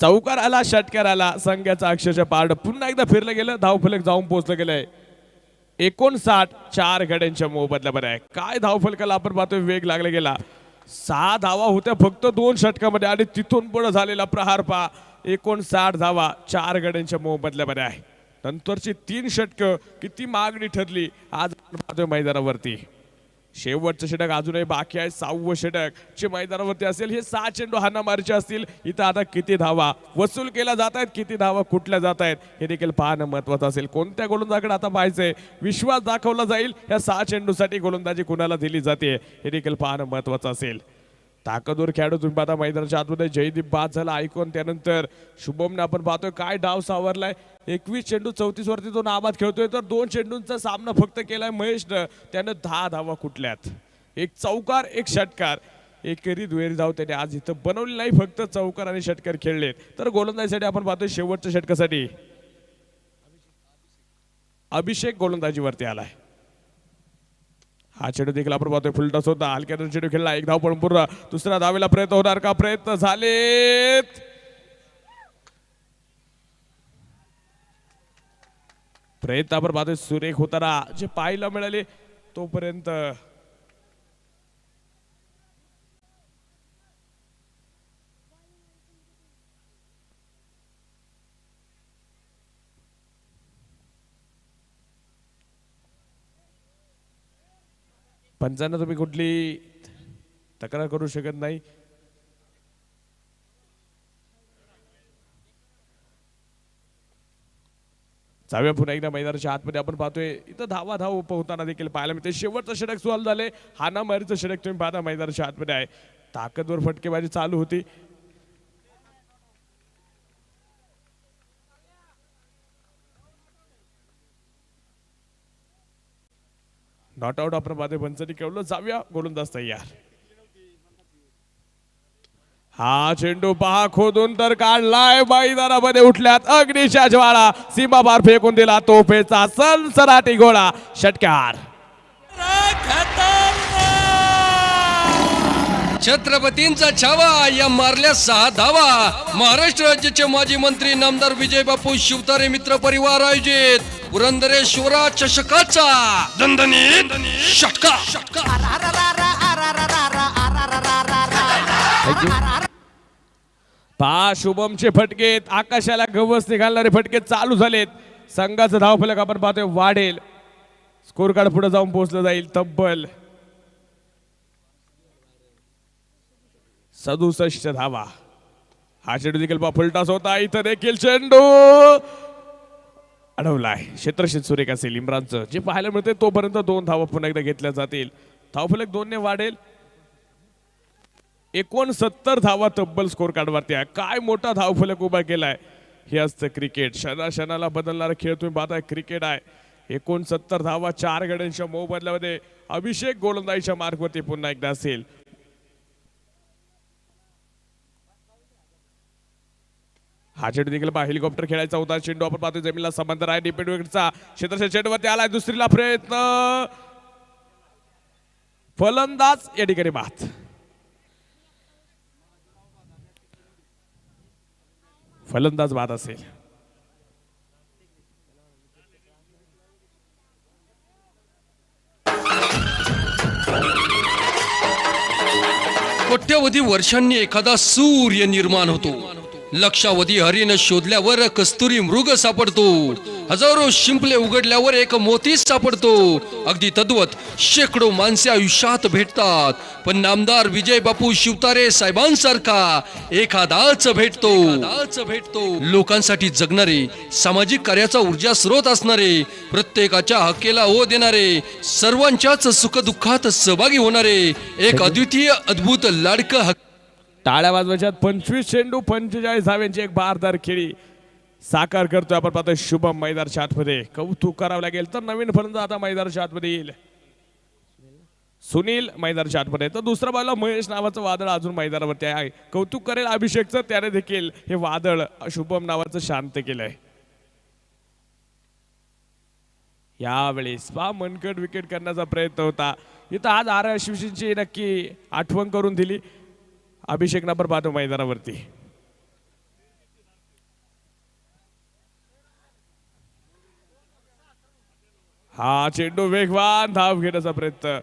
चौकार आला, षटकार आला. संघाचा अक्षरशः पारड पुन्हा एकदा फिरलं गेलं. धावफलक जाऊन पोहोचलं गेलंय. 59 4 गड्यांच्या मोबदल्यामध्ये आहे. काय धावफलकाला आपण पाहतोय वेग लागला गेला. 6 धावा होत्या फक्त 2 षटकामध्ये आणि तिथून पुढे झालेला प्रहार पहा 59 धावा 4 गड्यांच्या मोबदल्यामध्ये आहे. नंतरची 3 षटकं किती मागणी ठरली आज पाहतोय मैदानावरती. शेवटचं षटक अजूनही बाकी आहे. 6वं षटक जे मैदानावरती असेल. हे 6 चेंडू हाणामारीचे असतील. इथं आता किती धावा वसूल केल्या जात आहेत, किती धावा कुठल्या जात आहेत हे देखील पाहणं महत्वाचं असेल. कोणत्या गोलंदाजाकडे आता पाहायचंय, विश्वास दाखवला जाईल. या 6 चेंडूसाठी गोलंदाजी कुणाला दिली जाते हे देखील पाहणं महत्वाचं असेल. ताकदवर खेळाडू तुम्ही पाहता मैदानाच्या आतमध्ये. जयदीप बाद झाला ऐकून. त्यानंतर शुभमने आपण पाहतोय काय डाव सावरलाय. 21 चेंडू 34 वरती तो नाबाद खेळतोय. तर 2 चेंडूंचा सामना फक्त केलाय महेशनं. त्यानं 10 धावा कुठल्यात. एक चौकार एक षटकार. एकेरी दुहेरी धाव त्याने आज इथं बनवली नाही. फक्त चौकार आणि षटकार खेळले. तर गोलंदाजीसाठी आपण पाहतोय शेवटच्या षटकासाठी अभिषेक गोलंदाजीवरती आलाय. हा चेंडू देखील आपण पाहतोय फुलटॉस होता. हलक्यातून चेंडू खेळला. एक धाव पण पूर्ण. दुसरा धावेला प्रयत्न होणार का? प्रयत्न झालेत. प्रयत्न आपण पाहतोय सुरेख होताना जे पाहायला मिळाले तोपर्यंत पंचांना तुम्ही कुठली तक्रार करू शकत नाही. जाऊया पुन्हा एकदा मैदानाच्या आतमध्ये. आपण पाहतोय इथं धावा धाव होताना देखील पाहायला मिळते. शेवटचं षटक सुरू झाले. हाणामारीचं षटक तुम्ही पाहता मैदानाच्या आतमध्ये आहे. ताकदवर फटकेबाजी चालू होती. नॉट आउट आपण पाहतोय. पंचांनी केवढं जाऊया. गोलंदाज तयार. हा चेंडू पहा खोदून तर काढलाय. मैदानामध्ये उठल्यात अग्नीच्या ज्वाळा. सीमा पार फेकून दिला तोफेचा सनसनाटी गोळा. षटकार. छत्रपतींचा छावा या मारल्या 6 धावा. महाराष्ट्र राज्याचे माजी मंत्री नामदार विजय बापू शिवतारे मित्र परिवार आयोजित पुरंदरेश्वरा चषकाचा दणदणीत षटकार. पहा शुभमचे फटके आकाशाला गवस निघालणारे फटके चालू झालेत. संघाचं धावफलक आपण पाहतोय वाढेल. स्कोर कार्ड पुढे जाऊन पोहोचलं जाईल. तब्बल 67 धावा. हा चेंडू देखील फुलटॉस होता. इथं देखील चेंडू अडवलाय. क्षेत्रक्षेत्र सुरेख असेल इम्रानचं. जे पाहायला मिळते तोपर्यंत 2 धावा पुन्हा एकदा घेतल्या जातील. धावफलक 2 ने वाढेल. 69 धावा तब्बल स्कोर कार्डवरती आहे. काय मोठा धावफलक उभा केलाय. हे असतं क्रिकेट. क्षणाला बदलणारा खेळ तुम्ही पाहताय. क्रिकेट आहे. 69 धावा 4 गड्यांच्या मोबदल्यामध्ये अभिषेक गोलंदाजीच्या मार्गवरती पुन्हा एकदा असेल. हा चेंडू देखील हेलिकॉप्टर खेळायचा होता. चेंडू आपण पाहतोय जमिनीला समांतर आहे. डिपेंड विकेटचा क्षेत्रक्षेत्र चेंडूवरती आलाय. दुसरीला प्रयत्न. फलंदाज या ठिकाणी बाद. फलंदाज बाद असेल. कोट्यवधी वर्षांनी एखादा सूर्य निर्माण होतो. लक्षावधी हरिण शोधल्यावर कस्तुरी मृग सापडतो. हजारो शिंपले उघडल्यावर एक मोती सापडतो. अगदी तद्वत शेकडो माणसे आयुष्यात भेटतात, पण नामदार विजय बापू शिवतारे साहेबांसारखा एखादाच भेटतो. लोकांसाठी जगणारे, सामाजिक कार्याचा ऊर्जा स्रोत असणारे, प्रत्येकाच्या हक्केला ओ देणारे, सर्वांच्याच सुखदुःखात सहभागी होणारे, एक अद्वितीय अद्भुत लाडकं टाळ्या वाजवायच्यात. 25 चेंडू 45 धाव्यांची एक बारदार खेळी साकार करतोय. आपण पाहतोय शुभम मैदानाच्या आतमध्ये. कौतुक करावं लागेल तर नवीन फलंदाज आता मैदानाच्या आतमध्ये येईल. सुनील मैदानाच्या आतमध्ये. तर दुसरा बाजूला महेश नावाचं वादळ अजून मैदानावरती आहे. कौतुक करेल अभिषेकचं. त्याने देखील हे वादळ शुभम नावाचं शांत केलंय. यावेळेस मनकट विकेट करण्याचा प्रयत्न होता. इथं आज आर शिवसेनेची नक्की आठवण करून दिली. अभिषेक नंबर पाहतो मैदानावरती. हा चेंडू वेगवान धाव घेण्याचा प्रयत्न.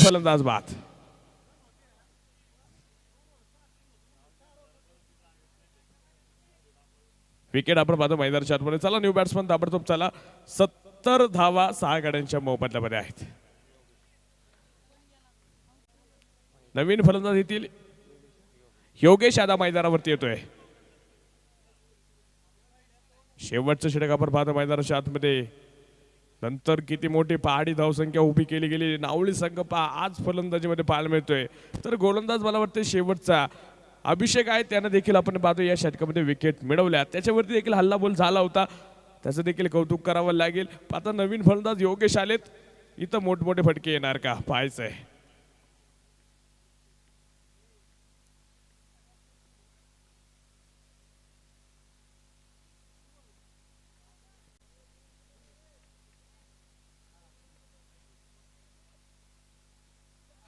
फलंदाज बाद. विकेट आपण पाहतो मैदानाच्या आतमध्ये. चला न्यू बॅट्समन ताबडतोब चला. 70 धावा 6 गाड्यांच्या मोबदल्यामध्ये आहेत. नवीन फलंदाज येतील. योगेश आता मैदानावरती येतोय. शेवटचं षटक आपण पाहतो मैदानाच्या आतमध्ये. नंतर किती मोठी पहाडी धावसंख्या उभी केली गेली. नावळी संघ आज फलंदाजीमध्ये पाहायला मिळतोय. तर गोलंदाज मला वाटतं शेवटचा अभिषेक आहे, त्यानं देखील आपण पाहतो या षटकामध्ये विकेट मिळवल्या. त्याच्यावरती देखील हल्लाबोल झाला होता, त्याचं देखील कौतुक करावं लागेल. आता नवीन फलंदाज योगेश आलेत. इथं मोठमोठे फटके येणार का पाहायचंय.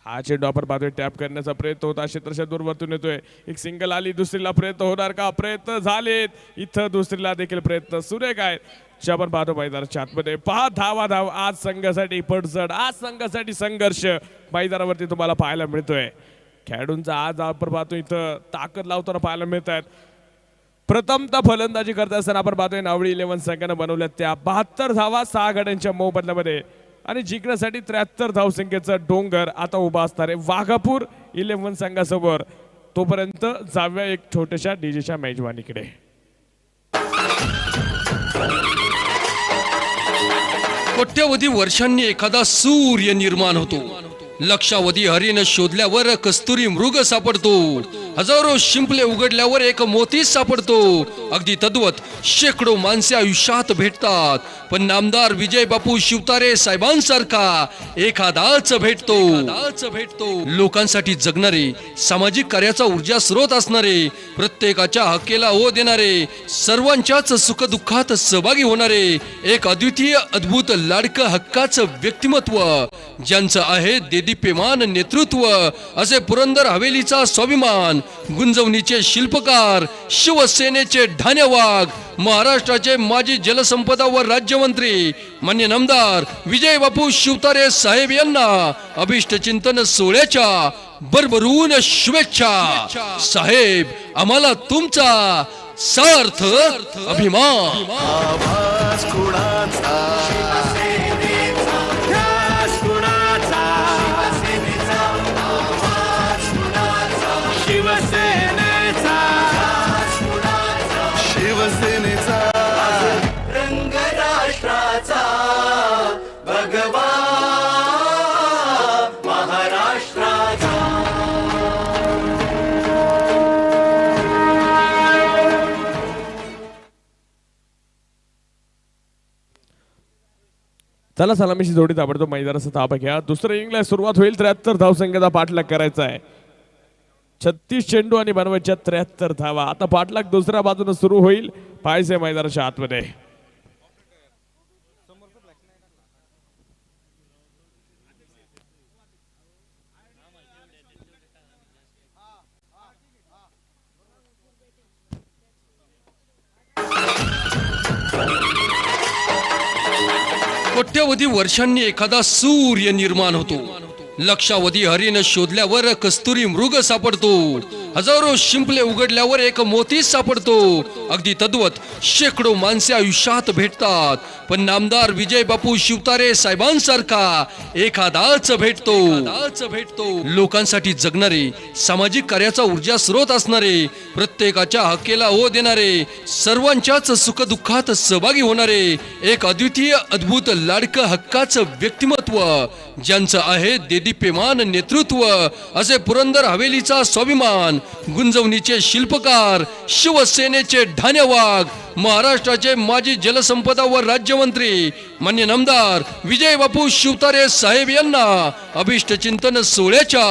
हा चेंडू आपण पाहतोय टॅप करण्याचा प्रयत्न होता. क्षेत्रशः दूरवरतून येतोय. एक सिंगल आली. दुसरीला प्रयत्न होणार का. प्रयत्न झालेत. इथं दुसरीला देखील प्रयत्न सुरेख आहेत. जे आपण पाहतो मैदानाच्या आतमध्ये. पहा धाव आज संघासाठी पडझड, आज संघासाठी संघर्ष मैदानावरती तुम्हाला पाहायला मिळतोय. खेळाडूंचा आज आपण पाहतो इथं ताकद लावताना पाहायला मिळत आहेत. प्रथमतः फलंदाजी करत असताना आपण पाहतोय नावळी 11 संघानं बनवल्या त्या 72 धावा 6 गाड्यांच्या मोबदल्यामध्ये. आणि जिंकण्यासाठी 73 धावसंख्येचा डोंगर आता उभा असणार आहे वाघापूर 11 संघासमोर. तोपर्यंत जाऊया एक छोट्याशा डीजेच्या मेजवानीकडे. कोट्यवधी वर्षांनी एखादा सूर्य निर्माण होतो. लक्षावधी हरिण शोधल्यावर कस्तुरी मृग सापडतो. हजारो शिंपले उघडल्यावर एक मोती सापडतो. अगदी तद्वत शेकडो माणसे आयुष्यात भेटतात, पण नामदार विजय बापू शिवतारे साहेबांसारखा एखादाच भेटतो. लोकांसाठी जगणारे, सामाजिक कार्याचा ऊर्जा स्रोत असणारे, प्रत्येकाच्या हक्केला ओ देणारे, सर्वांच्याच सुखदुःखात सहभागी होणारे, एक अद्वितीय अद्भुत लाडकं हक्काचं व्यक्तिमत्व, ज्यांचं आहे देदीप्यमान नेतृत्व, असे पुरंदर हवेलीचा स्वाभिमान, गुंजवणीचे शिल्पकार, शिवसेनेचे ढाण्यावाग, महाराष्ट्राचे माजी जलसंपदा व राज्यमंत्री मान्य नामदार विजय बापू शिवतारे साहेब यांना अभिष्टचिंतन सोहळ्याच्या भरभरून शुभेच्छा. साहेब, आम्हाला तुमचा सार्थ अभिमान. रंग राष्ट्राचा भगवा महाराष्ट्राचा. चला सलामीची जोडी ताबडतोब मैदानाचा ताबा घ्या. दुसरं इनिंगला सुरुवात होईल. 73 धावसंख्येचा पाठलाग करायचा आहे. 36 चेंडू आणि बनवायच्या 73 धावा. आता पाठलाग दुसऱ्या बाजूने सुरू होईल. पाहायचे मैदानाच्या आतमध्ये. कोट्यवधी वर्षांनी एखादा सूर्य निर्माण होतो. लक्षावधी हरिण शोधल्यावर कस्तुरी मृग सापडतो. हजारो शिंपले उघडल्यावर एक मोती सापडतो. अगदी तद्वत शेकडो माणसे आयुष्यात भेटतात, पण नामदार विजय बापू शिवतारे साहेबांसारखा एखादाच भेटतो. लोकांसाठी जगणारे, सामाजिक कार्याचा ऊर्जा स्रोत असणारे, प्रत्येकाच्या हक्केला ओ देणारे, सर्वांच्याच सुखदुःखात सहभागी होणारे, एक अद्वितीय अद्भुत लाडकं हक्काचं व्यक्तिमत्व, ज्यांचं आहे देदीप्यमान नेतृत्व, असे पुरंदर हवेलीचा स्वाभिमान, गुंजवणीचे शिल्पकार, शिवसेनेचे ढाण्यावाग, महाराष्ट्राचे माजी जलसंपदा व राज्यमंत्री मान्य नामदार विजय बापू शिवतारे साहेब यांना अभिष्टचिंतन सोहळ्याच्या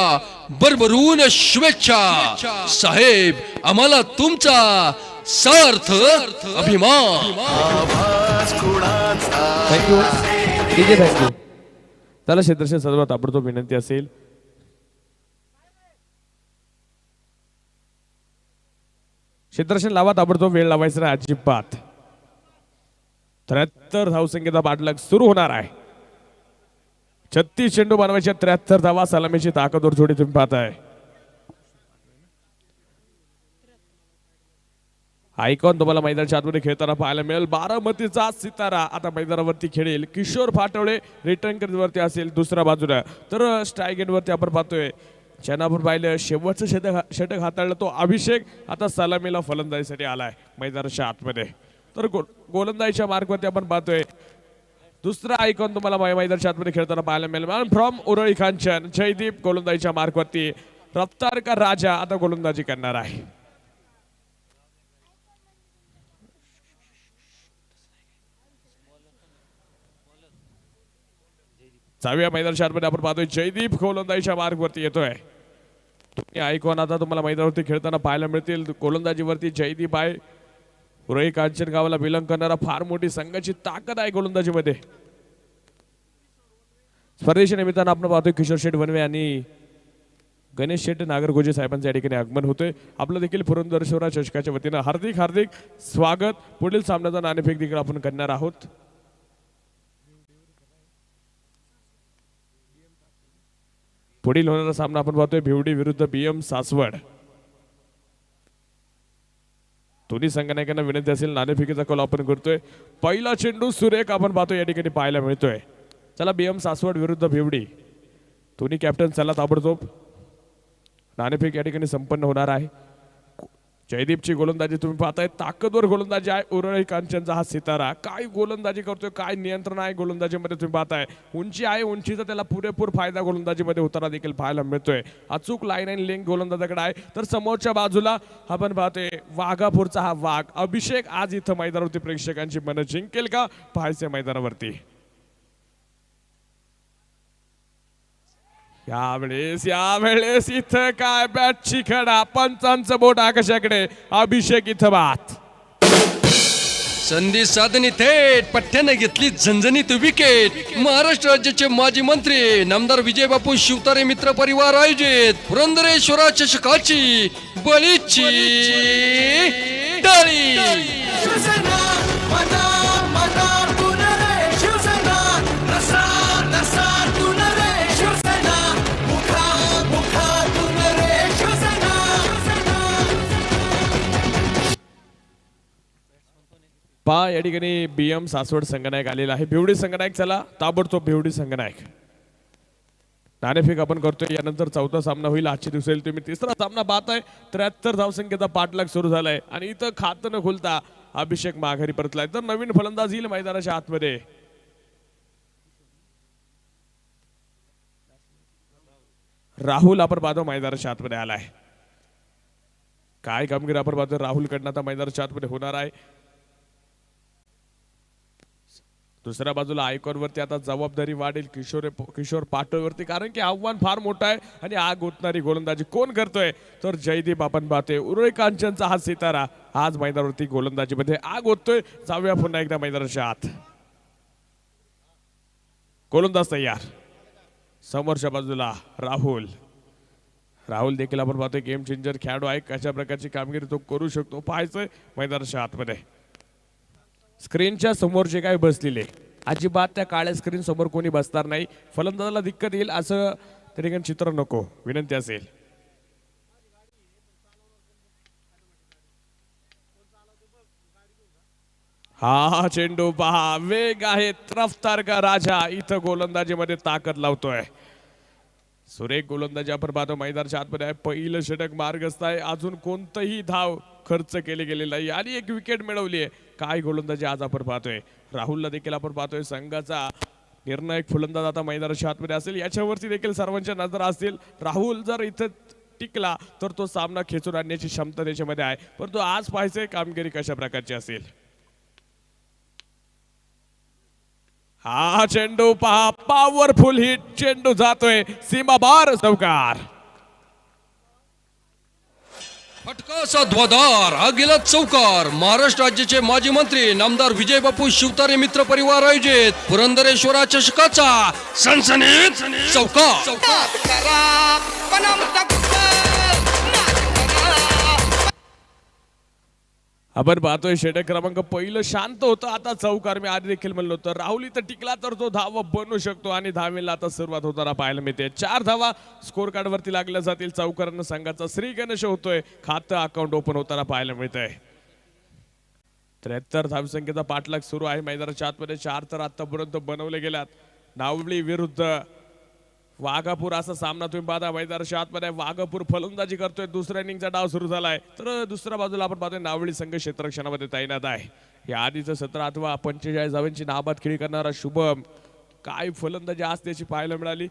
भरभरून शुभेच्छा. साहेब, आम्हाला तुमचा सार्थ अभिमान. Thank you DJ, thank you. चला क्षेत्रशः सर्वात ताबडतोब विनंती असेल, क्षेत्रशन लावा ताबडतोब. वेळ लावायचा नाही अजिबात. 73 धावसंख्येचा पाठलाग सुरू होणार आहे. 36 चेंडू बनवायच्या 73 धावा. सलामीची ताकदवर जोडी तुम्ही पाहताय. आयकॉन तुम्हाला मैदानाच्या आतमध्ये खेळताना पाहायला मिळेल. बारामतीचा सितारा आता मैदानावरती खेळेल. किशोर फाटवळे रिटर्न करीतवरती असेल दुसऱ्या बाजूला. तर स्ट्राईक एंडवरती आपण पाहतोय चेनापूर पाहिलं शेवटचं षटक हाताळलं तो अभिषेक आता सलामीला फलंदाजीसाठी आलाय मैदानाच्या आतमध्ये. तर गोलंदाजीच्या मार्कवरती आपण पाहतोय दुसरा आयकॉन तुम्हाला मैदानाच्या आतमध्ये खेळताना पाहायला मिळेल. फ्रॉम उरळी कांचन जयदीप गोलंदाजीच्या मार्कवरती. रफ्तार का राजा आता गोलंदाजी करणार आहे. सहाव्या मैदानाच्या आतमध्ये आपण पाहतोय जयदीप गोलंदाजीच्या मार्कवरती येतोय. तुम्ही आयकॉन आता तुम्हाला मैदानावरती खेळताना पाहायला मिळतील. गोलंदाजीवरती जयदीप आहे. उरळी कांचन गावाला बिलॉंग करणारा फार मोठी संघाची ताकद आहे गोलंदाजीमध्ये. स्पर्धेच्या निमित्तानं आपण पाहतोय किशोर शेठ वनवे आणि गणेश शेठ नागरगोजे साहेबांचं या ठिकाणी आगमन होतोय. आपलं देखील पुरंदर चषकाच्या वतीनं हार्दिक हार्दिक स्वागत. पुढील सामन्याचा नाणेफेक देखील आपण करणार आहोत. पुढील होणारा सामना आपण पाहतोय भिवडी विरुद्ध BM सासवड. दोन्ही संघनायकांना विनंती असेल नाणेफेकीचा कॉल आपण करतोय. पहिला चेंडू सुरेख आपण पाहतोय या ठिकाणी पाहायला मिळतोय. चला BM सासवड विरुद्ध भिवडी दोन्ही कॅप्टन चला ताबडतोब. नाणेफेक या ठिकाणी संपन्न होणार आहे. जयदीपची गोलंदाजी तुम्ही पाहताय ताकदवर गोलंदाजी आहे. उरळी कांचनचा हा सितारा काय गोलंदाजी करतोय काय नियंत्रण आहे गोलंदाजीमध्ये तुम्ही पाहताय. उंची आहे उंचीचा त्याला पुरेपूर फायदा गोलंदाजीमध्ये होताना देखील पाहायला मिळतोय. अचूक लाईन अँड लिंक गोलंदाजाकडे आहे. तर समोरच्या बाजूला आपण पाहतोय वाघापूरचा हा वाघ अभिषेक आज इथं मैदानावरती प्रेक्षकांची मनं जिंकेल का पाहायचं मैदानावरती. यावेळेस इथं काय बॅटची खडा पंचांचं बोट आकाशाकडे अभिषेक इथं बात. संधी साधणी थेट पठ्ठ्याने घेतली झणझणीत विकेट. महाराष्ट्र राज्याचे माजी मंत्री नामदार विजयबापू शिवतारे मित्र परिवार आयोजित पुरंदरेश्वरा चषकाची बळीची टाळी. शिवसेना मना मना तुन रे शिवसेना नसा नसा तुन रे शिवसेना मुखा मुखा तुन रे शिवसेना. पा या ठिकाणी BM सासवड संघनायक आलेला आहे. भिवडी संघनायक चला ताबडतोब भिवडी संघनायक. नाणेफेक आपण करतोय. यानंतर चौथा सामना होईल आजच्या दिवसाला. तुम्ही तिसरा सामना पाहताय 73 धावसंख्येचा पाठलाग सुरू झालाय आणि इथं खातं न खुलता अभिषेक माघारी परतलाय. तर नवीन फलंदाज येईल मैदानाच्या आतमध्ये. राहुल आपण पाहतो मैदानाच्या आतमध्ये आलाय. काय कामगिरी आपण पाहतो राहुल कडनं आता मैदानाच्या आतमध्ये होणार आहे. दुसऱ्या बाजूला आयकॉन वरती आता जबाबदारी वाढेल किशोर पाटोळवरती कारण की आव्हान फार मोठं आहे आणि आग ओतणारी गोलंदाजी कोण करतोय तर जयदीप आपण पाहतोय. उरळी कांचनचा हा सितारा आज मैदानावरती गोलंदाजीमध्ये आग ओततोय. जाऊया पुन्हा एकदा मैदानाच्या आत. गोलंदाज तयार. समोरच्या बाजूला राहुल देखील आपण पाहतोय गेम चेंजर खेळाडू आहे. कशा प्रकारची कामगिरी तो करू शकतो पाहायचंय मैदानाच्या आतमध्ये. स्क्रीनच्या समोर जे काय बसलेले अजिबात त्या काळ्या स्क्रीन समोर कोणी बसणार नाही. फलंदाजाला दिक्कत येईल असं त्या ठिकाणी चित्र नको विनंती असेल. हा चेंडू पहा वेग आहे. रफ्तार का राजा इथं गोलंदाजीमध्ये ताकद लावतोय. सुरेख गोलंदाजी आपण पाहतो मैदानाच्या आतमध्ये आहे. पहिलं षटक मार्गस्थ आहे. अजून कोणतंही धाव खर्च केले गेले नाही आणि एक विकेट मिळवली आहे. काय गोलंदाजी आज आपण पाहतोय. राहुलला देखील आपण पाहतोय संघाचा निर्णायक फलंदाज आता मैदानाच्या आतमध्ये असेल. याच्यावरती देखील सर्वांच्या नजर असतील. राहुल जर इथं टिकला तर तो सामना खेचून आणण्याची क्षमता त्याच्यामध्ये आहे. परंतु आज पाहायचंय कामगिरी कशा प्रकारची असेल. हा चेंडू पहा पॉवरफुल हिट चेंडू जातोय सीमाबार चौकार. फटकाचा ध्वजार हा गेला चौकार. महाराष्ट्र राज्याचे माजी मंत्री नामदार विजयबापू शिवतारे मित्र परिवार आयोजित पुरंदरेश्वरा चषकाचा सनसनीत चौकार. आपण पाहतोय षटक क्रमांक पहिलं शांत होतं आता चौकार. मी आधी देखील म्हणलो होतं राहुल इथं टिकला तर तो धावा बनवू शकतो आणि धावेला आता सुरुवात होताना पाहायला मिळते. 4 धावा स्कोर कार्ड वरती लागल्या जातील. चौकारानं संघाचा श्री गणेश होतोय. खातं अकाउंट ओपन होताना पाहायला मिळतंय. 73 धावसंख्येचा पाठलाग सुरू आहे मैदानाच्या आतमध्ये. 4 तर आतापर्यंत बनवले गेल्यात. नावली विरुद्ध वाघापूर असा सामना तुम्ही पाहता मैदानाच्या आतमध्ये. वाघापूर फलंदाजी करतोय. दुसऱ्या इनिंगचा डाव सुरू झालाय. तर दुसऱ्या बाजूला आपण पाहतोय नावली संघ क्षेत्ररक्षणामध्ये तैनात आहे. या आधीचं 17 अथवा 45 धावांची नाबाद खेळी करणारा शुभम, काय फलंदाजी आज त्याची पाहायला मिळाली.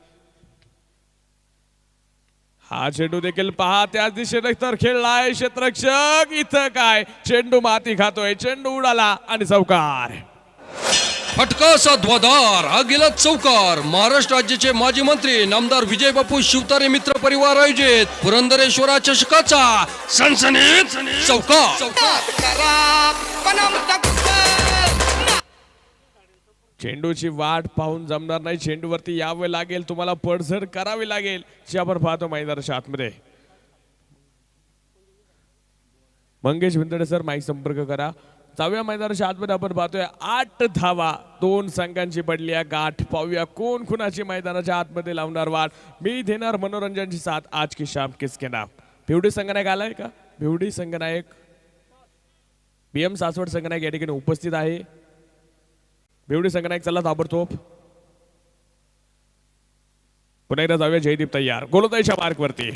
हा चेंडू देखील पहा त्याच दिशेने तर खेळलाय क्षेत्ररक्षक. इथं काय चेंडू माती खातोय. चेंडू उडाला आणि चौकार. फटकासा ध्वदार हा गेला चौकार. महाराष्ट्र राज्याचे माजी मंत्री नामदार विजयबापू शिवतारे मित्र परिवार आयोजित पुरंदरेश्वरा चषकाचा सनसनीत चौकार. चेंडूची वाट पाहून जमणार नाही. चेंडूवरती यावे लागेल. तुम्हाला पडझड करावी लागेल. जे आपण पाहतो मैदानाच्या आतमध्ये. मंगेश भिंदडे सर माईक संपर्क करा. 4व्या मैदानाच्या आतमध्ये आपण पाहतोय 8 धावा 2 संघांची पडली आहे गाठ. पाहूया कोण कुणाची मैदानाच्या आतमध्ये लावणार वाट. मी देणार मनोरंजनची साथ आज की शाम किसके नाम. भिवडी संघनायक आलाय का? भिवडी संघनायक BM सासवड संघनायक या ठिकाणी उपस्थित आहे. भिवडी संघनायक चला ताबडतोब. पुन्हा एकदा जाऊया. जयदीप तयार गोलंदाजीच्या मार्कवरती.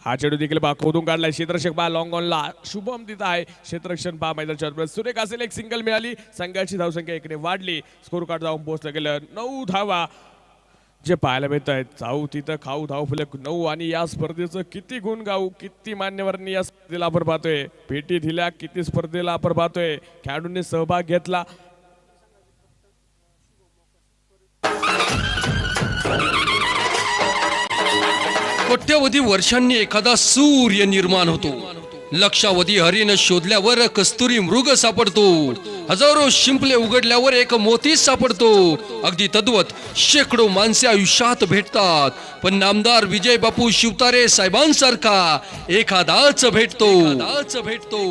हा चेंडू देखील बा खोदून काढलाय. क्षेत्ररक्षक बा लॉंग ऑनला. शुभम तिथं आहे. क्षेत्ररक्षण पहा मैदानाच्या सुरेख असेल. एक सिंगल मिळाली. संघाची धावसंख्या 1 ने वाढली. स्कोर कार्ड जाऊन पोहोचलं गेलं 9 धावा जे पाहायला मिळत आहेत. जाऊ तिथं खाऊ धाव फलक 9. आणि या स्पर्धेचं किती गुण गाऊ. किती मान्यवरांनी या स्पर्धेला आपण पाहतोय. भेटी दिल्या. किती स्पर्धेला आपण पाहतोय. खेळाडूंनी सहभाग घेतला. कोट्यवधी वर्षांनी एखादा सूर्य निर्माण होतो. लक्षावधी हरिण शोधल्यावर कस्तुरी मृग सापडतो. हजारो शिंपले उघडल्यावर एक मोती सापडतो. अगदी तद्वत शेकडो माणसे आयुष्यात भेटतात, पण नामदार विजय बापू शिवतारे साहेबांसारखा एखादाच भेटतो.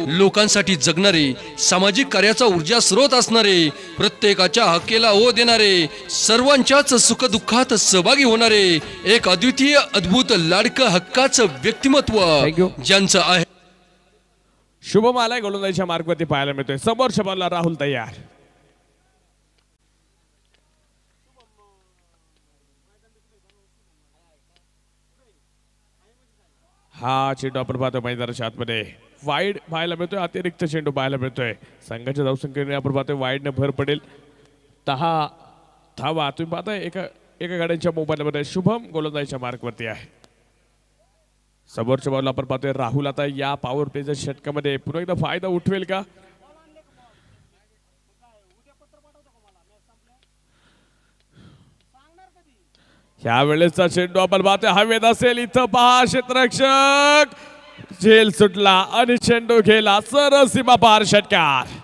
लोकांसाठी जगणारे, सामाजिक कार्याचा ऊर्जा स्रोत असणारे, प्रत्येकाच्या हक्केला हो देणारे, सर्वांच्याच सुखदुःखात सहभागी होणारे, एक अद्वितीय अद्भुत लाडकं हक्काचं व्यक्तिमत्व ज्यांचं आहे. शुभम आलाय गोलंदाजीच्या मार्कवरती पाहायला मिळतोय. समोरच्या बॉलला राहुल तयार. हा चेंडू आपण पाहतो मैदानाच्या आतमध्ये वाईड पाहायला मिळतोय. अतिरिक्त चेंडू पाहायला मिळतोय. संघाच्या धावसंख्येने आपण पाहतोय वाईडने भर पडेल. 10 धावा तुम्ही पाहताय एका गाड्यांच्या मोबाईलमध्ये. शुभम गोलंदाजीच्या मार्कवरती आहे. समोरच्या बॉलला आपण पाहतोय राहुल. आता या पॉवर प्लेच्या षटकामध्ये पुन्हा एकदा फायदा उठवेल का? ह्या वेळेसचा चेंडू आपण पाहतोय हवेत असेल. इथं पहा क्षेत्ररक्षक झेल सुटला आणि चेंडू गेला सरळ सीमा पार. षटकार.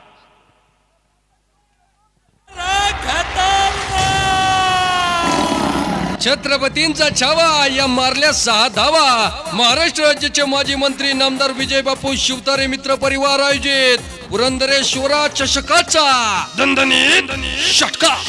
छत्रपतींचा छावा या मारल्या 6 धावा. महाराष्ट्र राज्याचे माजी मंत्री नामदार विजय बापू शिवतारे मित्र परिवार आयोजित पुरंदरेश्वरा चषकाचा दणदणीत षटकार.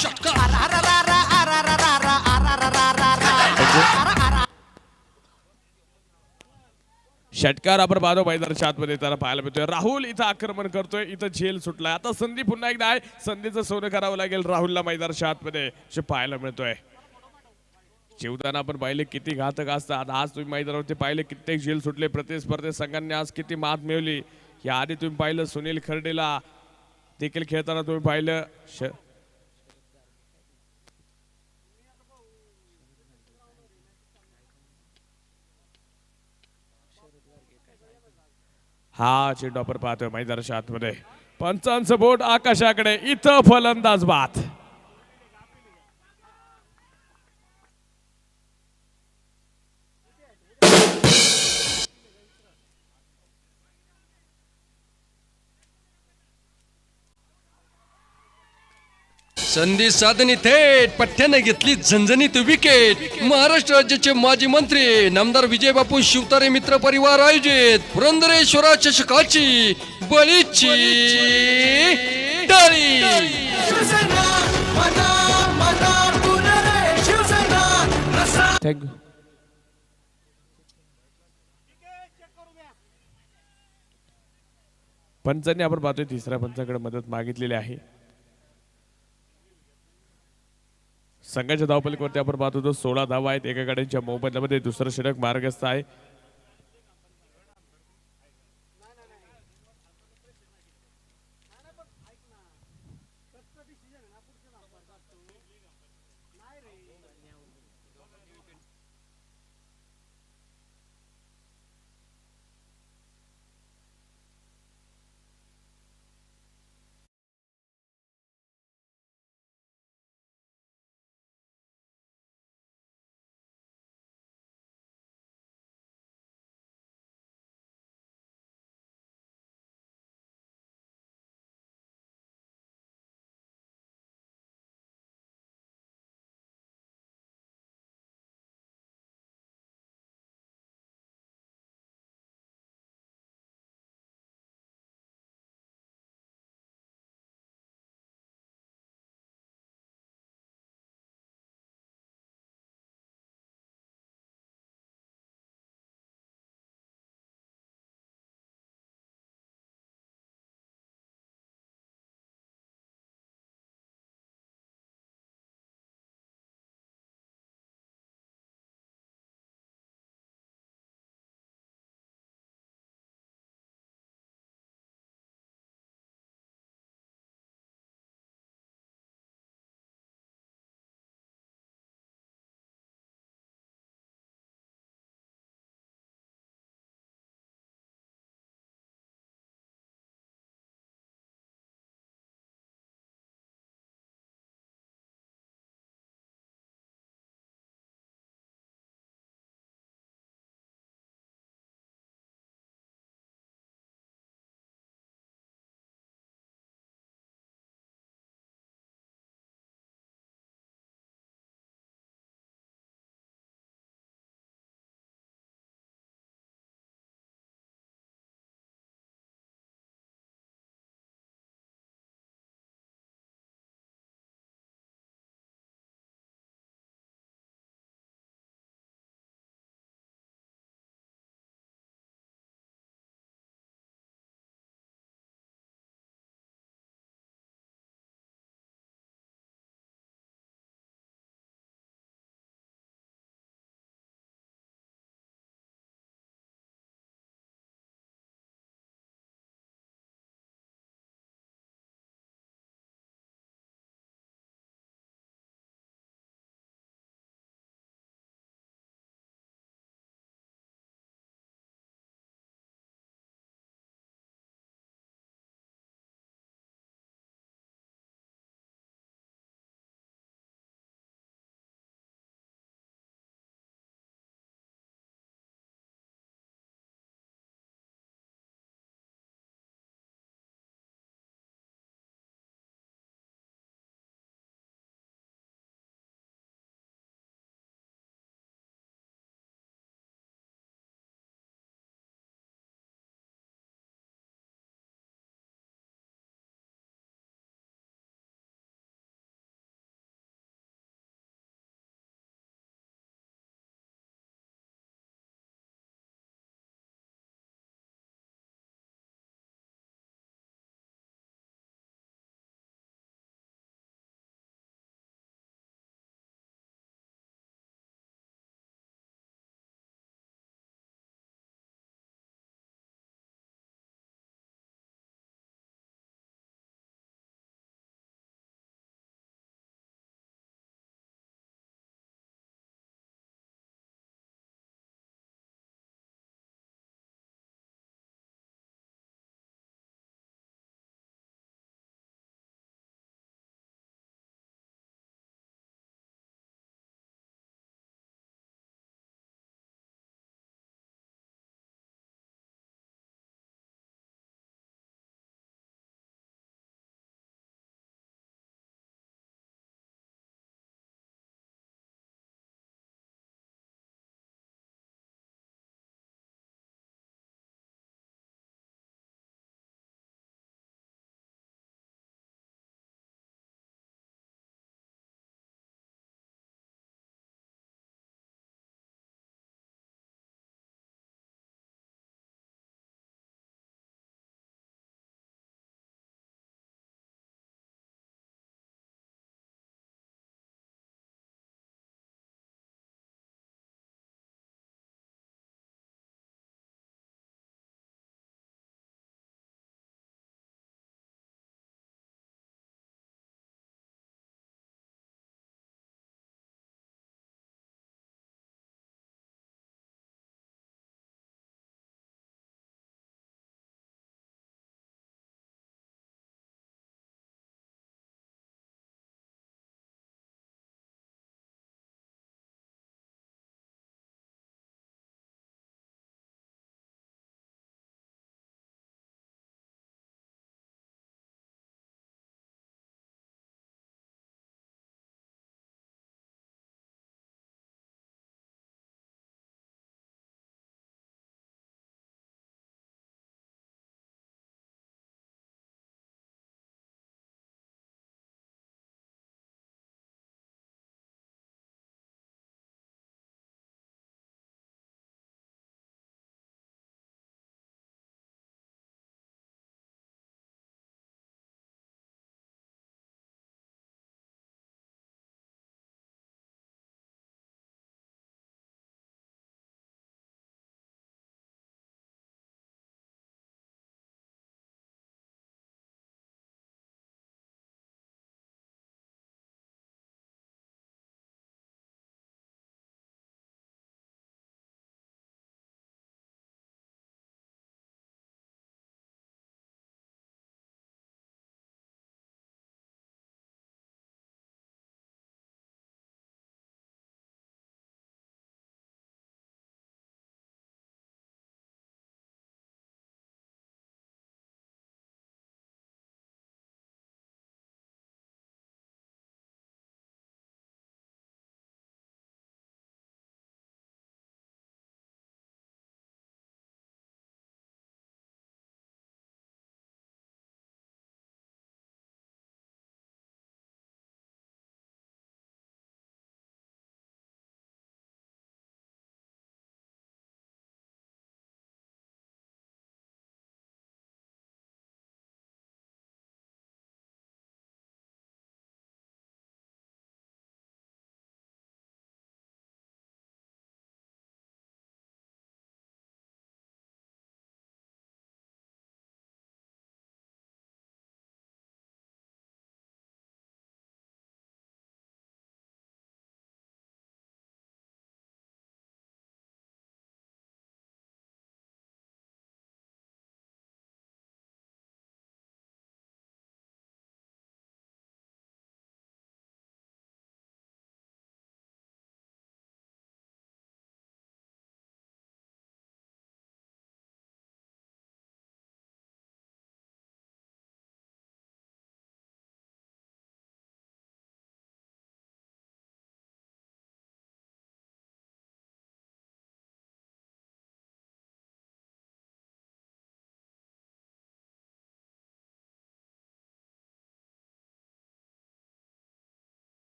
षटकार आपण पाहतो मैदानाच्या आतमध्ये त्याला पाहायला मिळतोय. राहुल इथं आक्रमण करतोय. इथं झेल सुटलाय. आता संधी पुन्हा एकदा आहे. संधीचं सोनं करावं लागेल राहुलला मैदानाच्या आतमध्ये जे पाहायला मिळतोय. जीवदान आपण पाहिले किती घातक असतात. आज तुम्ही मैदानावरती पाहिले कित्येक झेल सुटले. प्रतिस्पर्धी संघांनी आज किती मात मिळवली. या आधी तुम्ही पाहिलं सुनील खर्डेला देखील खेळताना तुम्ही पाहिलं. हा चेंडू आपण पाहतोय मैदानाच्या आतमध्ये. पंचांचं बोट आकाशाकडे. इथं फलंदाज बाद. संधी साधनी थेट पठ्ठ्याने घेतली झणझणीत विकेट. महाराष्ट्र राज्याचे माजी मंत्री नामदार विजय बापू शिवतारे मित्र परिवार आयोजित पुरंदरेश्वरा चषकाची बळीची टाळी. थँक्यू. पंचांनी आपण पाहतोय तिसऱ्या पंचाकडे मदत मागितलेली आहे. संघाच्या धावपलीवरती आपण पाहतो तो 16 धावा आहेत एका गाड्यांच्या मोबदल्यामध्ये. दुसरं षटक मार्गस्थ आहे.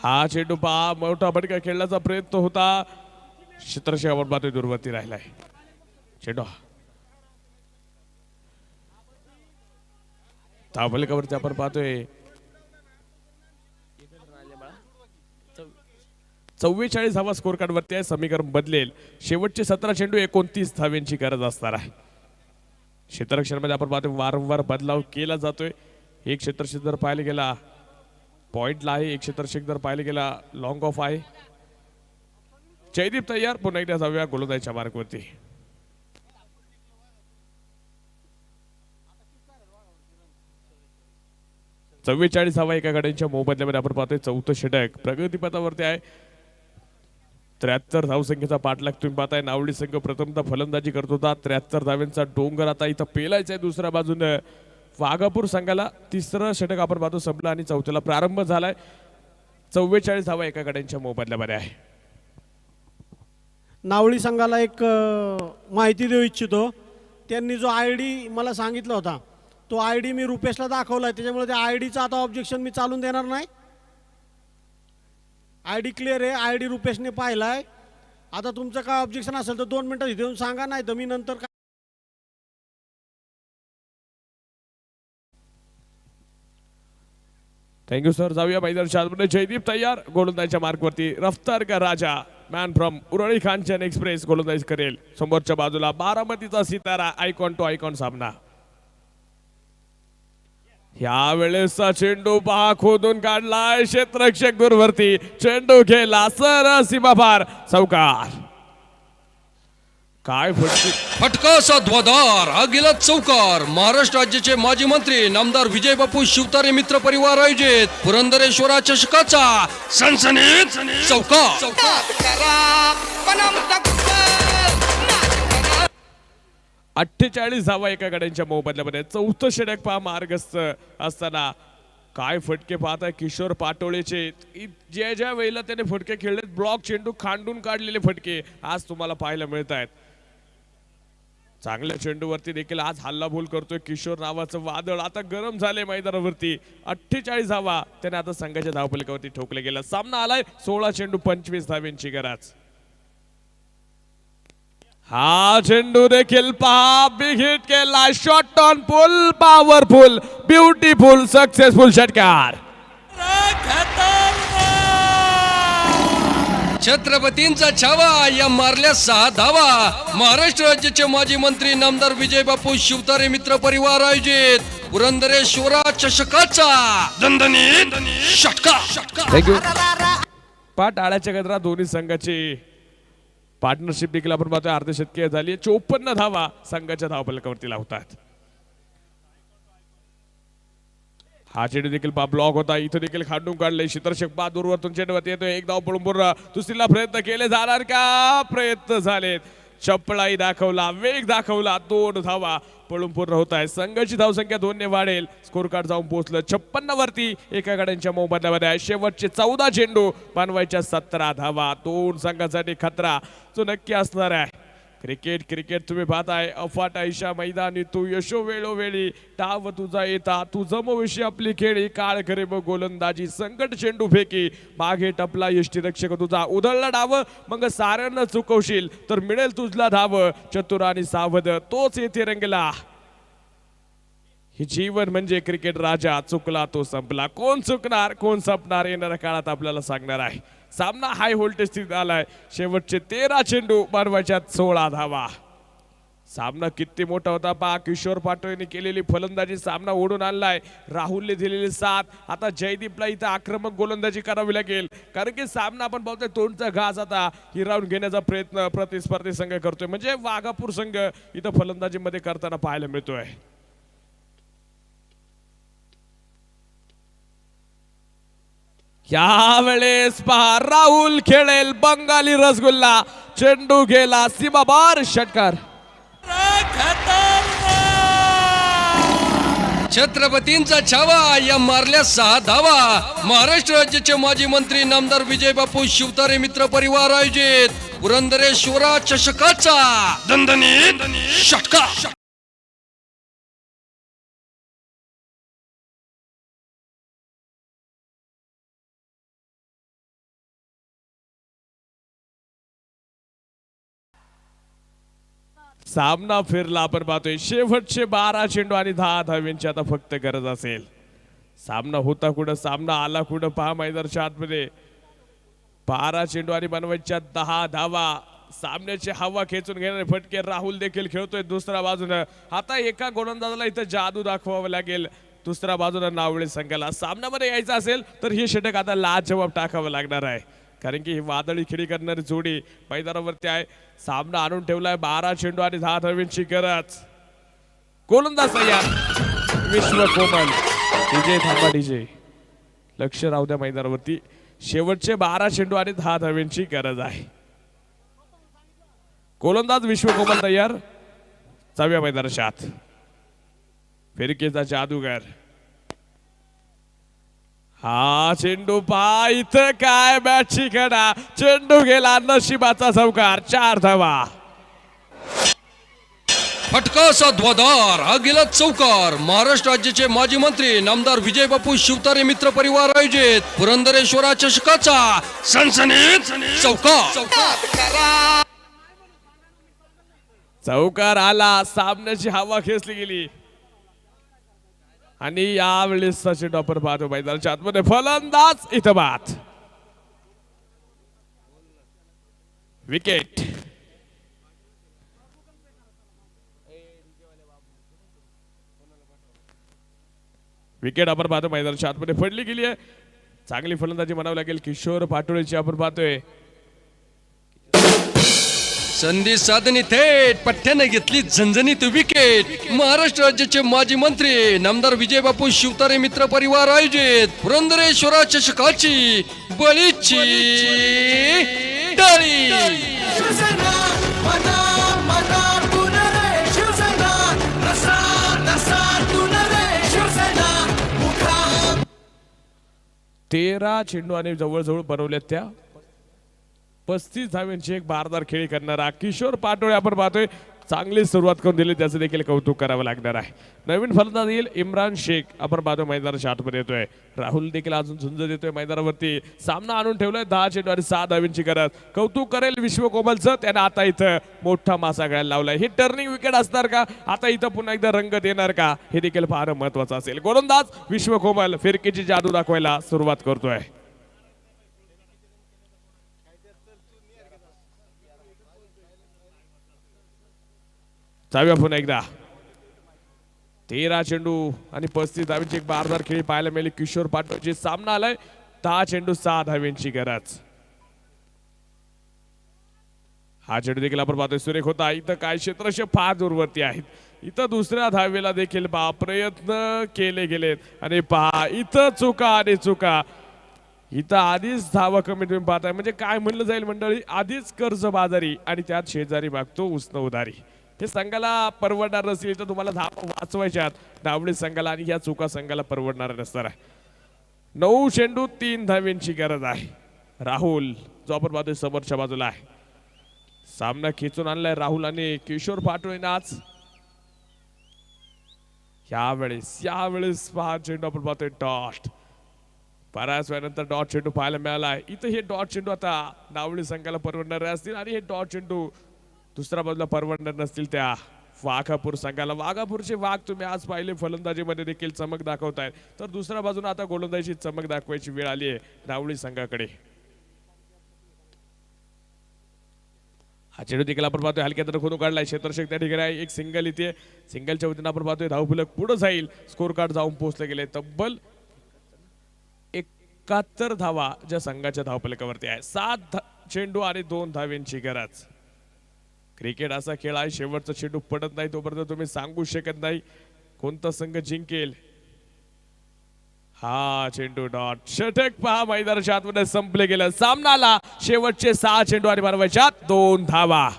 हा चेंडू पहा मोठा फटका खेळण्याचा प्रयत्न होता क्षेत्रक्षकावर पाहतोय दूरवरती राहिलाय चेंडू धावफलकावरती आपण पाहतोय 44 धावा स्कोर कार्ड वरती आहे समीकरण बदलेल शेवटचे 17 चेंडू 29 धाव्यांची गरज असणार आहे क्षेत्ररक्षणामध्ये आपण पाहतोय वारंवार बदलाव केला जातोय एक क्षेत्ररक्षक जर पाहायला गेला पॉइंटला आहे एक क्षेत्ररक्षक जर पाहायला गेला लॉंग ऑफ आहे जयदीप तयार पुन्हा एकदा जाऊया गोलंदाजीच्या मार्कवरती चव्वेचाळीस धावा एका गाड्यांच्या मोबदल्यामध्ये आपण पाहतोय चौथं षटक प्रगतीपथावरती आहे 73 धावसंख्येचा पाठलाग तुम्ही पाहताय नावडी संघ प्रथमतः फलंदाजी करत होता 73 धाव्यांचा डोंगर आता इथं पेलायचा आहे दुसऱ्या बाजूने वाघापूर संघाला तिसरं षटक आपण पाहतो संपला आणि चौथ्याला प्रारंभ झालाय 44 धावा एका गाड्यांच्या मोबदल्यामध्ये आहे नावळी संघाला एक माहिती देऊ इच्छितो त्यांनी जो ID मला सांगितला होता तो ID मी रुपेशला दाखवलाय त्याच्यामुळे त्या IDचं आता ऑब्जेक्शन मी चालून देणार नाही ID क्लिअर आहे ID रुपेशने पाहिलाय आता तुमचं काय ऑब्जेक्शन असेल तर 2 मिनिटात इथे येऊन सांगा नाही तर मी नंतर थँक्यू सर जाऊया मैदानाच्या आतमध्ये जयदीप तयार गोलंदाजीच्या मार्कवरती रफ्तार का राजा मॅन फ्रॉम उरळी खानचंद एक्सप्रेस गोलंदाजी करेल समोरच्या बाजूला बारामतीचा सितारा आयकॉन टू आयकॉन सामना ह्या वेळेसचा चेंडू पहा खोदून काढलाय क्षेत्ररक्षक दूरवरती चेंडू खेळला सर सीमा पार चौकार काय फटके फटका साध्वादार हा गेला चौकार महाराष्ट्र राज्याचे माजी मंत्री नामदार विजय बापू शिवतारे मित्र परिवार आयोजित पुरंदरेश्वरा चषकाचा सनसनीत चौकार 48 धावा एका गाड्यांच्या मोबदल्यामध्ये चौथं षटक पहा मार्गस्थ असताना काय फटके पाहताय किशोर पाटोळेचे ज्या वेळेला त्याने फटके खेळले ब्लॉक चेंडू खांडून काढलेले फटके आज तुम्हाला पाहायला मिळत आहेत चांगल्या चेंडूवरती देखील आज हल्लाबोल करतोय किशोर नावाचं वादळ आता गरम झाले मैदानावरती 48 धावा त्याने आता संघाच्या धावफलकावरती ठोकले गेला सामना आलाय 16 चेंडू 25 धाव्यांची गरज हा चेंडू देखील पहा बिग हिट केला shot on pull powerful beautiful successful षटकार छत्रपतींचा छावा या मारल्या 6 धावा महाराष्ट्र राज्याचे माजी मंत्री नामदार विजय बापू शिवतारे मित्र परिवार आयोजित पुरंदरेश्वरा चषकाचा दणदणीत षटकार थँक्यू पा टाळ्याच्या गजरा दोन्ही संघाची पार्टनरशिप देखील आपण पाहतोय अर्धशतकीय झाली 54 धावा संघाच्या धावफलकावरती लावतात हा चेंडू देखील ब्लॉक होता इथं देखील खांडून काढले क्षेत्ररक्षक पा दूरवरतून चेंडूवरती येतोय एक धाव पळून पूर्ण दुसरीला प्रयत्न केले जाणार का प्रयत्न झालेत चपळाई दाखवला वेग दाखवला 2 धावा पळून पूर्ण होत आहे संघाची धावसंख्या 2 ने वाढेल स्कोर कार्ड जाऊन पोहोचलं 56 वरती एका गाड्यांच्या मोबदल्यामध्ये आहे शेवटचे 14 चेंडू बनवायच्या 17 धावा 2 संघासाठी खतरा जो नक्की असणार आहे क्रिकेट तुम्ही पाहताय अफाट आयशा मैदानी तू यशो वेळोवेळी डाव तुझा येता तू जमविषयी आपली खेळी काळ करे व गोलंदाजी संकट चेंडू फेकी मागे टपला यष्टीरक्षक तुझा उधळला डाव मग साऱ्यांना चुकवशील तर मिळेल तुझला धाव चतुर आणि सावध तोच येथे रंगला ही जीवन म्हणजे क्रिकेट राजा चुकला तो संपला कोण चुकणार कोण संपणार येणाऱ्या काळात आपल्याला सांगणार आहे सामना हाय व्होल्टेज स्थितीत आलाय शेवटचे 13 चेंडू बनवायच्या 16 धावा सामना किती मोठा होता पहा किशोर पाटोळेने केलेली फलंदाजी सामना ओढून आणलाय राहुलने दिलेली 7 आता जयदीपला इथं आक्रमक गोलंदाजी करावी लागेल कारण की सामना आपण पाहतोय तोंडचा घास आता हिरावून घेण्याचा प्रयत्न प्रतिस्पर्धी संघ करतोय म्हणजे वाघापूर संघ इथं फलंदाजीमध्ये करताना पाहायला मिळतोय यावेळेस पहा राहुल खेळेल बंगाली रसगुल्ला चेंडू गेला सीमाबार षटकार छत्रपतींचा छावा या मारल्या 6 धावा महाराष्ट्र राज्याचे माजी मंत्री नामदार विजय बापू शिवतारे मित्र परिवार आयोजित पुरंदरेश्वरा चषकाचा दणदणीत षटकार सामना फिरला आपण पाहतोय शेवटचे 12 चेंडू आणि 10 धाव्यांची आता फक्त गरज असेल. सामना होता कुठं सामना आला कुठं पहा मैदानाच्या आतमध्ये 12 चेंडू आणि बनवायच्या 10 धावा. सामन्याची हवा खेचून घेणारे फटके राहुल देखील खेळतोय दुसऱ्या बाजूनं. आता एका गोलंदाजाला इथं जादू दाखवावं लागेल दुसऱ्या बाजूला नावळे संघाला. सामन्यामध्ये यायचं असेल तर हे षटक आता लाजवाब टाकावं लागणार आहे कारण की ही वादळी खेळी करणारी जोडी मैदानावरती आहे. सामना आणून ठेवलाय 12 चेंडू आणि 10 धाव्यांची गरज. गोलंदाज तयार विश्व कोमल. डीजे थांबा डीजे लक्ष राहू द्या मैदानावरती. शेवटचे 12 चेंडू आणि 10 धाव्यांची गरज आहे. गोलंदाज विश्व कोमल तयार. जाऊया मैदानाच्या आत. फिरकेचा जादूगर. हा चेंडू पहा इथं काय बॅटची कडा. चेंडू गेला नशिबाचा चौकार. 4 धावा. फटकाचा ध्वजार हा गेला चौकार. महाराष्ट्र राज्याचे माजी मंत्री नामदार विजय बापू शिवतारे मित्र परिवार आयोजित पुरंदरेश्वरा चषकाचा सनसनीत चौकार. चौकार आला. सामन्याची हवा खेचली गेली आणि यावेळेस चेंडू आपण पाहतो मैदानाच्या आतमध्ये. फलंदाज इथं बाद. विकेट. विकेट आपण पाहतो मैदानाच्या आतमध्ये पडली गेली आहे. चांगली फलंदाजी म्हणावी लागेल किशोर पाटोळेची आपण पाहतोय. संधी साधणी थेट पठ्ठ्याने घेतली झणझणीत विकेट. महाराष्ट्र राज्याचे माजी मंत्री नामदार विजय बापू शिवतारे मित्र परिवार आयोजित पुरंदरेश्वरा चषकाची बळीची टाळी. शिवसेना मना मनातून रे शिवसेना. रसा रसातून रे शिवसेना. मुखा 13 चेंडू आणि जवळजवळ बनवल्यात त्या 35 धाव्यांची एक बारदार खेळी करणारा किशोर पाटोळे आपण पाहतोय. चांगली सुरुवात करून दिली त्याचं देखील कौतुक करावं लागणार आहे. नवीन फलंदाज येईल इम्रान शेख आपण पाहतोय मैदानाच्या आतमध्ये येतोय. राहुल देखील अजून झुंज देतोय मैदानावरती. सामना आणून ठेवलाय 10 चेंडू आणि 6 धाव्यांची गरज. कौतुक करेल विश्व कोमलचं. त्याने आता इथं मोठा मासा गळायला लावलाय. ही टर्निंग विकेट असणार का आता इथं पुन्हा एकदा रंगत येणार का हे देखील फार महत्वाचं असेल. गोलंदाज विश्व कोमल फिरकीची जादू दाखवायला सुरुवात करतोय. जाऊया पुन्हा एकदा. 13 चेंडू आणि 35 धाव्यांची एक बारदार खेळी पाहायला मिळाली किशोर पाटोळेची. सामना आलाय 10 चेंडू 6 धाव्यांची गरज. हा चेंडू देखील आपण पाहतोय सुरेख होता. इथं काय क्षेत्रशः फार दूरवरती आहेत. इथं दुसऱ्या धावेला देखील पहा प्रयत्न केले गेलेत आणि पहा इथं चुका आणि चुका. इथं आधीच धावा कमी तुम्ही पाहताय म्हणजे काय म्हणलं जाईल मंडळी. आधीच कर्ज बाजारी आणि त्यात शेजारी मागतो उसनं उधारी. हे संघाला परवडणार नसेल तर तुम्हाला धावा वाचवायच्यात नावडी संघाला आणि या चुका संघाला परवडणार नसणार आहे. 9 चेंडू 3 धाव्यांची गरज आहे. राहुल जो आपण पाहतोय समोरच्या बाजूला आहे. सामना खेचून आणलाय राहुल आणि किशोर पाटोळेने आज. यावेळेस 5 चेंडू आपण पाहतोय डॉट. बऱ्याच वेळानंतर डॉट चेंडू पाहायला मिळाला. इथं हे डॉट चेंडू आता नावडी संघाला परवडणारे असतील आणि हे डॉट चेंडू दुसऱ्या बाजूला परवडणार नसतील त्या वाघापूर संघाला. वाघापूरचे वाघ तुम्ही आज पाहिले फलंदाजीमध्ये देखील चमक दाखवतायत तर दुसऱ्या बाजूला आता गोलंदाजीची चमक दाखवायची वेळ आली आहे नावडी संघाकडे. हा चेंडू देखील आपण पाहतोय हलक्यात खोदून काढलाय. क्षेत्रशेख त्या ठिकाणी आहे. एक सिंगल इथे. सिंगलच्या वतीनं आपण पाहतोय धावफलक पुढे जाईल. स्कोर कार्ड जाऊन पोहोचले गेले. तब्बल 71 धावा ज्या संघाच्या धावफलकावरती आहे. 7 चेंडू आणि 2 धाव्यांची गरज. क्रिकेट असा खेळ आहे शेवटचा चेंडू पडत नाही तोपर्यंत तुम्ही सांगू शकत नाही कोणता संघ जिंकेल. हा चेंडू डॉट. षटक पहा मैदानाच्या आतमध्ये संपले गेलं. सामनाला शेवटचे 6 चेंडू आणि बनवायच्या 2 धावा.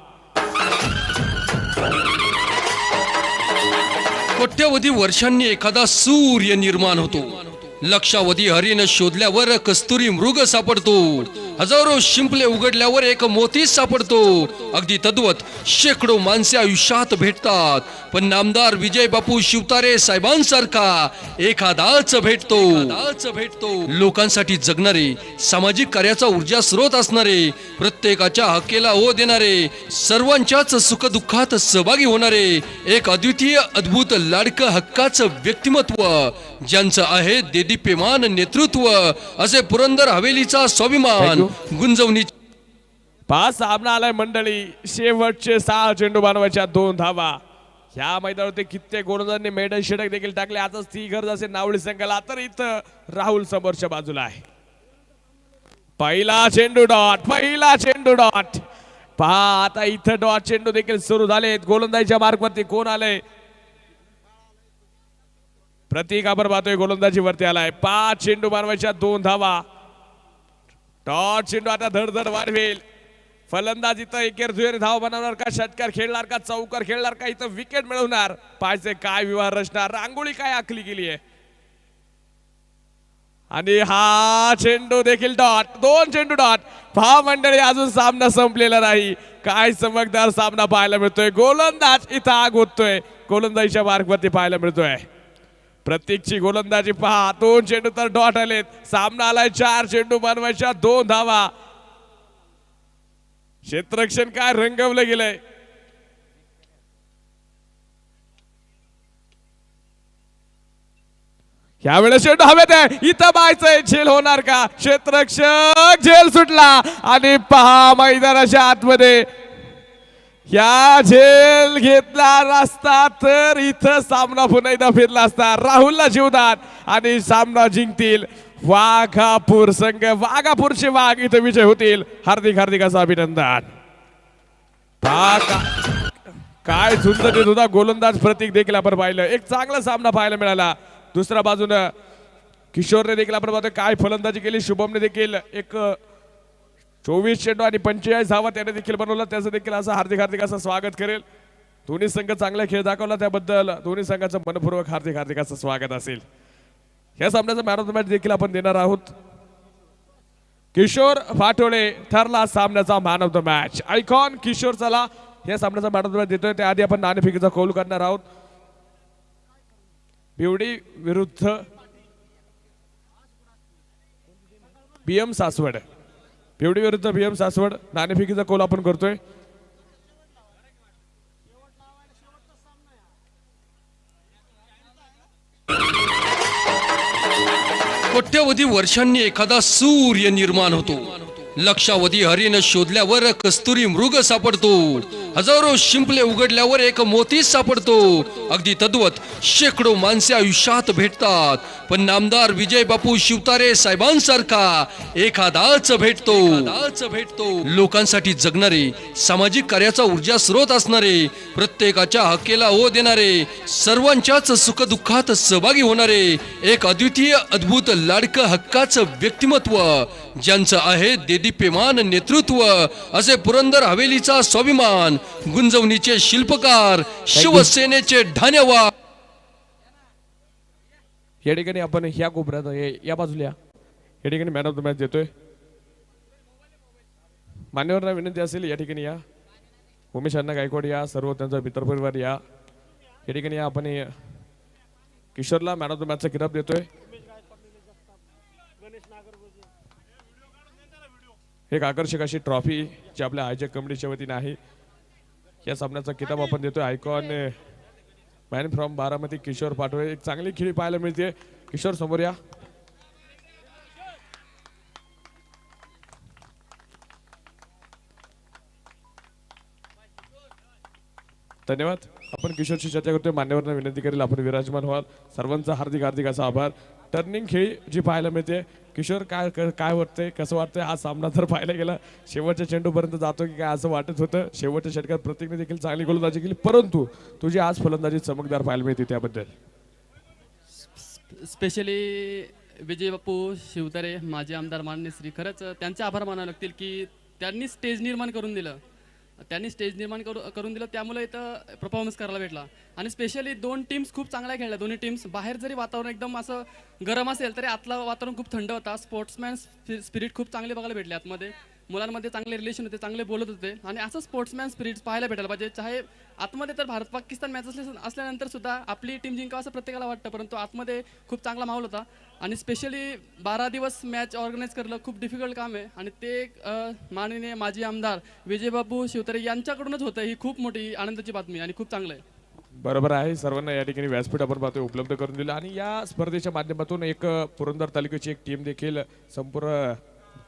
कोट्यवधी वर्षांनी एखादा सूर्य निर्माण होतो. लक्षावधी हरिण शोधल्यावर कस्तुरी मृग सापडतो. हजारो शिंपले उघडल्यावर एक मोती सापडतो. अगदी तद्वत शेकडो माणसे आयुष्यात भेटतात, पण नामदार विजय बापू शिवतारे साहेबांसारखा एखादाच भेटतो. लोकांसाठी जगणारे, सामाजिक कार्याचा ऊर्जा स्रोत असणारे, प्रत्येकाच्या हक्केला हो देणारे, सर्वांच्याच सुखदुःखात सहभागी होणारे, एक अद्वितीय अद्भुत लाडकं हक्काचं व्यक्तिमत्व, ज्यांचं आहे देदीप्यमान नेतृत्व, असे पुरंदर हवेलीचा स्वाभिमान गुंजवणी. पाच सामना आलाय मंडळी. शेवटचे 6 चेंडू बनवायच्या 2 धावा. ह्या मैदानावरती कित्येक गोलंदाजांनी मेडल षटक देखील टाकले. आजच ती गरज असेल नावडी संघाला, तर इथं राहुल समोरच्या बाजूला आहे. पहिला चेंडू डॉट. पहा आता इथं डॉट चेंडू देखील सुरू झालेत. गोलंदाजीच्या मार्कवरती कोण आलंय? प्रतीक आपण पाहतोय गोलंदाजी वरती आलाय. 5 चेंडू बनवायच्या 2 धावा. डॉट चेंडू आता धडधड वाढवेल. फलंदाज इथं एकेर दुहेरी धाव बनवणार का? षटकार खेळणार का? चौकार खेळणार का? इथं विकेट मिळवणार? पाहायचे काय विवाह रचणार, रांगोळी काय आखली गेली आहे. आणि हा चेंडू देखील डॉट. 2 चेंडू डॉट. पहा मंडळी, अजून सामना संपलेला नाही. काय चमकदार सामना पाहायला मिळतोय. गोलंदाज इथं आग होतोय. गोलंदाजीच्या मार्कवरती पाहायला मिळतोय. प्रतीकची गोलंदाजी पहा. 2 चेंडू तर डॉट आलेत. सामना आलाय 4 चेंडू बनवायच्या 2 धावा. क्षेत्ररक्षण काय रंगवलं गेलंय. यावेळेस चेंडू हवेत आहे. इथं बायचंय. झेल होणार का? क्षेत्ररक्षक झेल सुटला. आणि पहा मैदानाच्या आतमध्ये या झेल घेतला असता तर इथं सामना पुन्हा एकदा फिरला असता. राहुलला जीवदान आणि सामना जिंकतील वाघापूर संघ. वाघापूरचे वाघ इथं विजय होतील. हार्दिक असं अभिनंदन. काय झुंज होता. गोलंदाज प्रतीक देखील आपण पाहिलं. एक चांगला सामना पाहायला मिळाला. दुसऱ्या बाजूनं किशोरने देखील आपण पाहतोय काय फलंदाजी केली. शुभमने देखील एक 24 चेंडू आणि 45 धावा त्याने देखील बनवला. त्याचं देखील असं हार्दिक असं स्वागत करेल. दोन्ही संघ चांगला खेळ दाखवला, त्याबद्दल दोन्ही संघाचं मनपूर्वक हार्दिक असं स्वागत असेल. या सामन्याचा मॅन ऑफ द मॅच देखील आपण देणार आहोत. किशोर फाटोळे ठरला सामन्याचा man of the match. Icon Kishor चला या सामन्याचा मॅन ऑफ द मॅच देतोय. त्याआधी आपण नाणेफेकीचा कौल करणार आहोत. बिवडी विरुद्ध बीएम सासवड. बिवडी विरुद्ध बीएम सासवड. नाणेफेकीचा कौल आपण करतोय. कोट्यवधी वर्षांनी एखादा सूर्य निर्माण होतो. लक्षावधी हरिण शोधल्यावर कस्तुरी मृग सापडतो. हजारो शिंपले उघडल्यावर एक मोती सापडतो. अगदी तद्वत शेकडो माणसे आयुष्यात भेटतात, पण नामदार विजय बापू शिवतारे साहेबांसारखा एखादाच भेटतो. लोकांसाठी जगणारे, सामाजिक कार्याचा ऊर्जा स्रोत असणारे, प्रत्येकाच्या हक्केला हो देणारे, सर्वांच्याच सुखदुःखात सहभागी होणारे, एक अद्वितीय अद्भुत लाडकं हक्काचं व्यक्तिमत्व, ज्यांचं आहे देदीप्यमान नेतृत्व, असे पुरंदर हवेलीचा स्वाभिमान गुंजवणीचे शिल्पकार, शिवसेनेचे धन्यवाद. या ठिकाणी आपण ह्या कोपऱ्यात या बाजूला या ठिकाणी मॅन ऑफ द मॅच देतोय. मान्यवरांना विनंती असेल या ठिकाणी या. उमेश अण्णा गायकवाड या, सर्व त्यांचा मित्रपरिवार या ठिकाणी या. आपण किशोरला मॅन ऑफ द मॅचचा किताब देतोय. एक आकर्षक अशी ट्रॉफी जी आपल्या आयोजक कमिटीच्या वतीने आहे. या सामन्याचा किताब आपण देतोय. Icon man from Baramati Kishor Patole. एक चांगली खेळी पाहायला मिळते. किशोर समोर या. धन्यवाद. आपण किशोरशी चर्चा करतोय. मान्यवरांना विनंती करेल आपण विराजमान व्हाल. सर्वांचा हार्दिक असा आभार. टर्निंग खेळी जी पाहायला मिळते. किशोर काय वाटतंय, कसं वाटतंय हा सामना जर पाहायला गेला शेवटच्या चेंडूपर्यंत जातो की काय असं वाटत होतं. शेवटच्या षटकात प्रत्येकने देखील चांगली गोलंदाजी केली, परंतु तुझी आज फलंदाजी चमकदार पाहायला मिळते. त्याबद्दल स्पेशली विजय बापू शिवतारे माजी आमदार माननीय श्री, खरंच त्यांचे आभार मानावे लागतील की त्यांनी स्टेज निर्माण करून दिलं. त्यांनी स्टेज निर्माण करून दिलं, त्यामुळे इथं परफॉर्मन्स करायला भेटला. आणि स्पेशली 2 टीम्स खूप चांगल्या खेळल्या. दोन्ही टीम्स बाहेर जरी वातावरण एकदम असं गरम असेल तरी आतलं वातावरण खूप थंड होता. स्पोर्ट्समॅन स्पिरिट खूप चांगले बघायला भेटले आतमध्ये. मुलांमध्ये चांगले रिलेशन होते, चांगले बोलत होते आणि असं स्पोर्ट्समॅन स्पिरिट पाहायला भेटायला पाहिजे. चाहे आतमध्ये तर भारत पाकिस्तान मॅच असल्यानंतर सुद्धा आपली टीम जिंकावं असं प्रत्येकाला वाटतं, परंतु आतमध्ये खूप चांगला माहोल होता. आणि स्पेशली 12 दिवस मॅच ऑर्गनाईज करणं खूप डिफिकल्ट काम आहे आणि ते माननीय माजी आमदार विजयबापू शिवतारे यांच्याकडूनच होतं. ही खूप मोठी आनंदाची बातमी आणि खूप चांगलं आहे. बरोबर आहे. सर्वांना या ठिकाणी व्यासपीठ आपण पाहतोय उपलब्ध करून दिलं आणि या स्पर्धेच्या माध्यमातून एक पुरंदर तालुक्याची एक टीम देखील संपूर्ण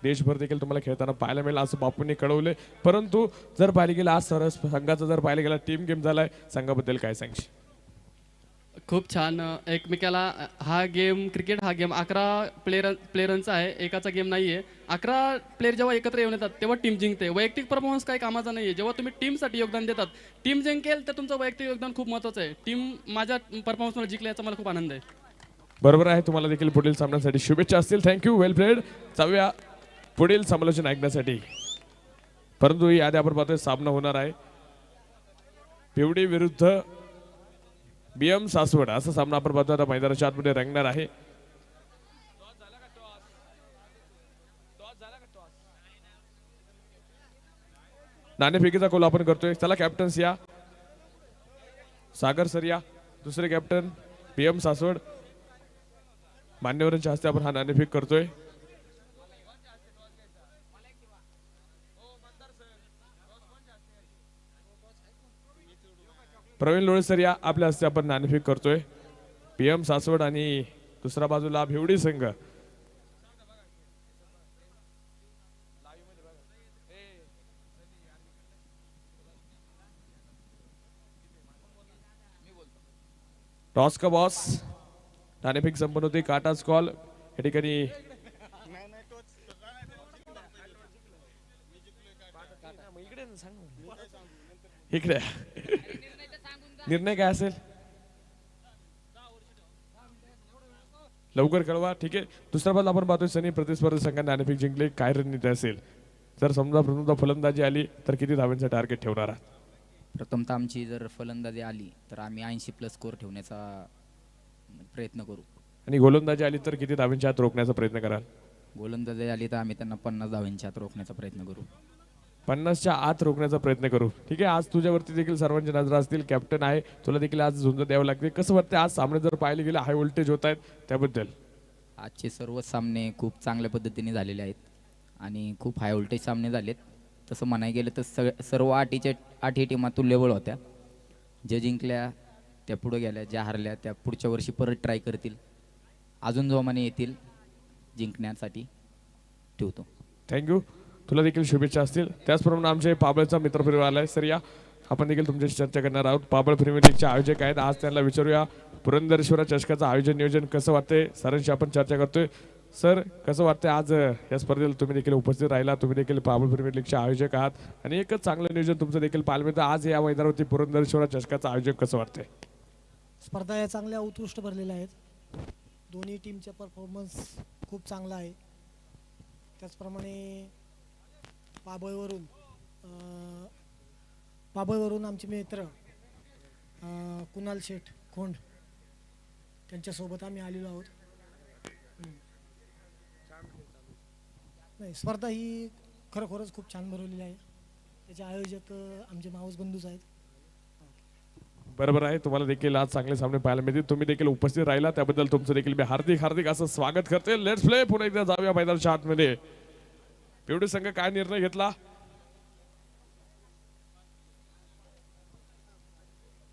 देशभर देखील तुम्हाला खेळताना पाहायला मिळेल असं बापूंनी कळवलंय. परंतु जर पाहिलं गेलं आज सरस संघाचा जर पाहिलं गेला टीम गेम झालाय, संघाबद्दल काय सांगशील? खूप छान. एकमेकाला हा गेम क्रिकेट हा गेम 11 प्लेयरांचा आहे, एकाचा गेम नाही आहे. 11 प्लेयर जेव्हा एकत्र येऊन येतात तेव्हा टीम जिंकते. वैयक्तिक परफॉर्मन्स काही कामाचा नाही आहे. जेव्हा तुम्ही टीमसाठी योगदान देतात, टीम जिंकेल तर तुमचं वैयक्तिक योगदान खूप महत्त्वाचं आहे. टीम माझ्या परफॉर्मन्समुळे जिंकली याचा मला खूप आनंद आहे. बरोबर आहे. तुम्हाला देखील पुढील सामन्यासाठी शुभेच्छा असतील. थँक्यू, वेल प्लेड. जाऊया पुढील समालोचन ऐकण्यासाठी. परंतु ही आधी आपण पाहतोय सामना होणार आहे पिवडी विरुद्ध BM सासवड असा सामना आपण पाहतोय आता मैदानाच्या आतमध्ये रंगणार आहे. नाणेफेकीचा कॉल आपण करतोय. चला कॅप्टन्स या, सागर सर या, दुसरे कॅप्टन BM सासवड. मान्यवरांच्या हस्ते आपण हा नाणेफेक करतोय. प्रवीण लोळे सर या, आपल्या हस्ते आपण नाणेफेक करतोय. BM सासवड आणि दुसऱ्या बाजूला भिवडी संघ. टॉस का बॉस. नाणेफेक संपन्न होती. काटाच कॉल या ठिकाणी. इकडे निर्णय काय असेल लवकर कळवा. ठीक आहे. दुसरा बाजूला आपण पाहतोय सनी प्रतिस्पर्धी संघाने नाणेफेक जिंकले. काय रणनीती असेल? जर समजा फलंदाजी आली तर किती धावांचं टार्गेट ठेवणार आहात? प्रथमतः आमची जर फलंदाजी आली तर आम्ही 80+ स्कोर ठेवण्याचा प्रयत्न करू. आणि गोलंदाजी आली तर किती धावांच्या आत रोखण्याचा प्रयत्न कराल? गोलंदाजी आली तर आम्ही त्यांना 50 धावांच्या आत रोखण्याचा प्रयत्न करू. 50च्या आत रोखण्याचा प्रयत्न करू. ठीक आहे. आज तुझ्यावरती देखील सर्वांच्या नजरा असतील. कॅप्टन आहे, तुला देखील आज झुंज द्यावं लागते. कसं वाटतं आज सामने जर पाहिले गेले हाय व्होल्टेज होत आहेत त्याबद्दल? आजचे सर्व सामने खूप चांगल्या पद्धतीने झालेले आहेत आणि खूप हाय व्होल्टेज सामने झालेत. तसं म्हणायला गेलं तर सर्व 8ही टीमा तुल्यबळ होत्या. ज्या जिंकल्या त्या पुढे गेल्या, ज्या हारल्या त्या पुढच्या वर्षी परत ट्राय करतील. अजून जोमाने येतील जिंकण्यासाठी. ठेवतो. थँक्यू. तुला देखील शुभेच्छा असतील. त्याचप्रमाणे आमचे पाबळचा मित्रपरिवार आलाय. सर या, आपण देखील तुमच्याशी चर्चा करणार आहोत. पाबळ प्रीमियर लीगचे आयोजक आहेत. आज त्यांना विचारूया पुरंदरेश्वर चषकाचं आयोजन नियोजन कसं वाटतंय. सरांशी आपण चर्चा करतोय. सर, कसं वाटतंय आज या स्पर्धेला तुम्ही देखील उपस्थित राहिला. तुम्ही देखील पाबळ प्रीमियर लीगचे आयोजक आहात आणि एकच चांगलं नियोजन तुमचं देखील पाहायला मिळतं. आज या मैदानावरती पुरंदरेश्वर चषकाचं आयोजन कसं वाटतंय? स्पर्धा या चांगल्या उत्कृष्ट भरलेल्या आहेत. दोन्ही टीमचा परफॉर्मन्स खूप चांगला आहे. त्याचप्रमाणे पाबळवरून आमचे मित्र कुणाल शेठ खोंड त्यांच्यासोबत आम्ही आलेलो आहोत. नाही, स्पर्धा ही खरोखरच खूप छान भरवलेली आहे. त्याचे आयोजक आमचे मावस बंधूच आहेत. बरोबर आहे. तुम्हाला देखील आज चांगले सामने पाहायला मिळतील. तुम्ही देखील उपस्थित राहिला त्याबद्दल तुमचं देखील मी हार्दिक असं स्वागत करते. Let's play. पुन्हा एकदा जाऊया मैदानाच्या आतमध्ये. पिवडी संघ काय निर्णय घेतला?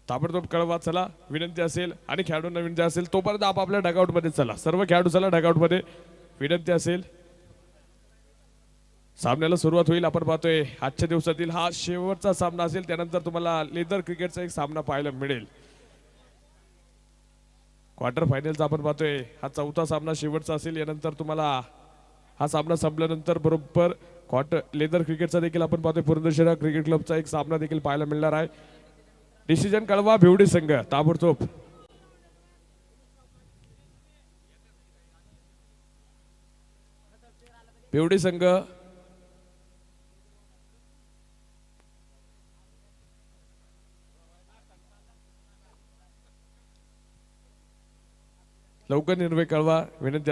ताबडतोब कळवा. चला, विनंती असेल आणि खेळाडूंना विनंती असेल तोपर्यंत आपापल्या डगआउट मध्ये चला. सर्व खेळाडू चला डगआउट मध्ये. विनंती असेल. सामन्याला सुरुवात होईल. आपण पाहतोय आजच्या दिवसातील हा शेवटचा सामना असेल. त्यानंतर तुम्हाला लेदर क्रिकेटचा एक सामना पाहायला मिळेल. क्वार्टर फायनलचा आपण पाहतोय हा चौथा सामना शेवटचा असेल. यानंतर तुम्हाला हा सामना संपल्यानंतर बरोबर लेदर क्रिकेटचा देखील आपण पाहतोय पुरंदर क्रिकेट क्लबचा एक सामना देखील पाहायला मिळणार आहे. डिसिजन कळवा. भिवडी संघ ताबडतोब. भिवडी संघ लवकर निर्णय कळवा. विनंती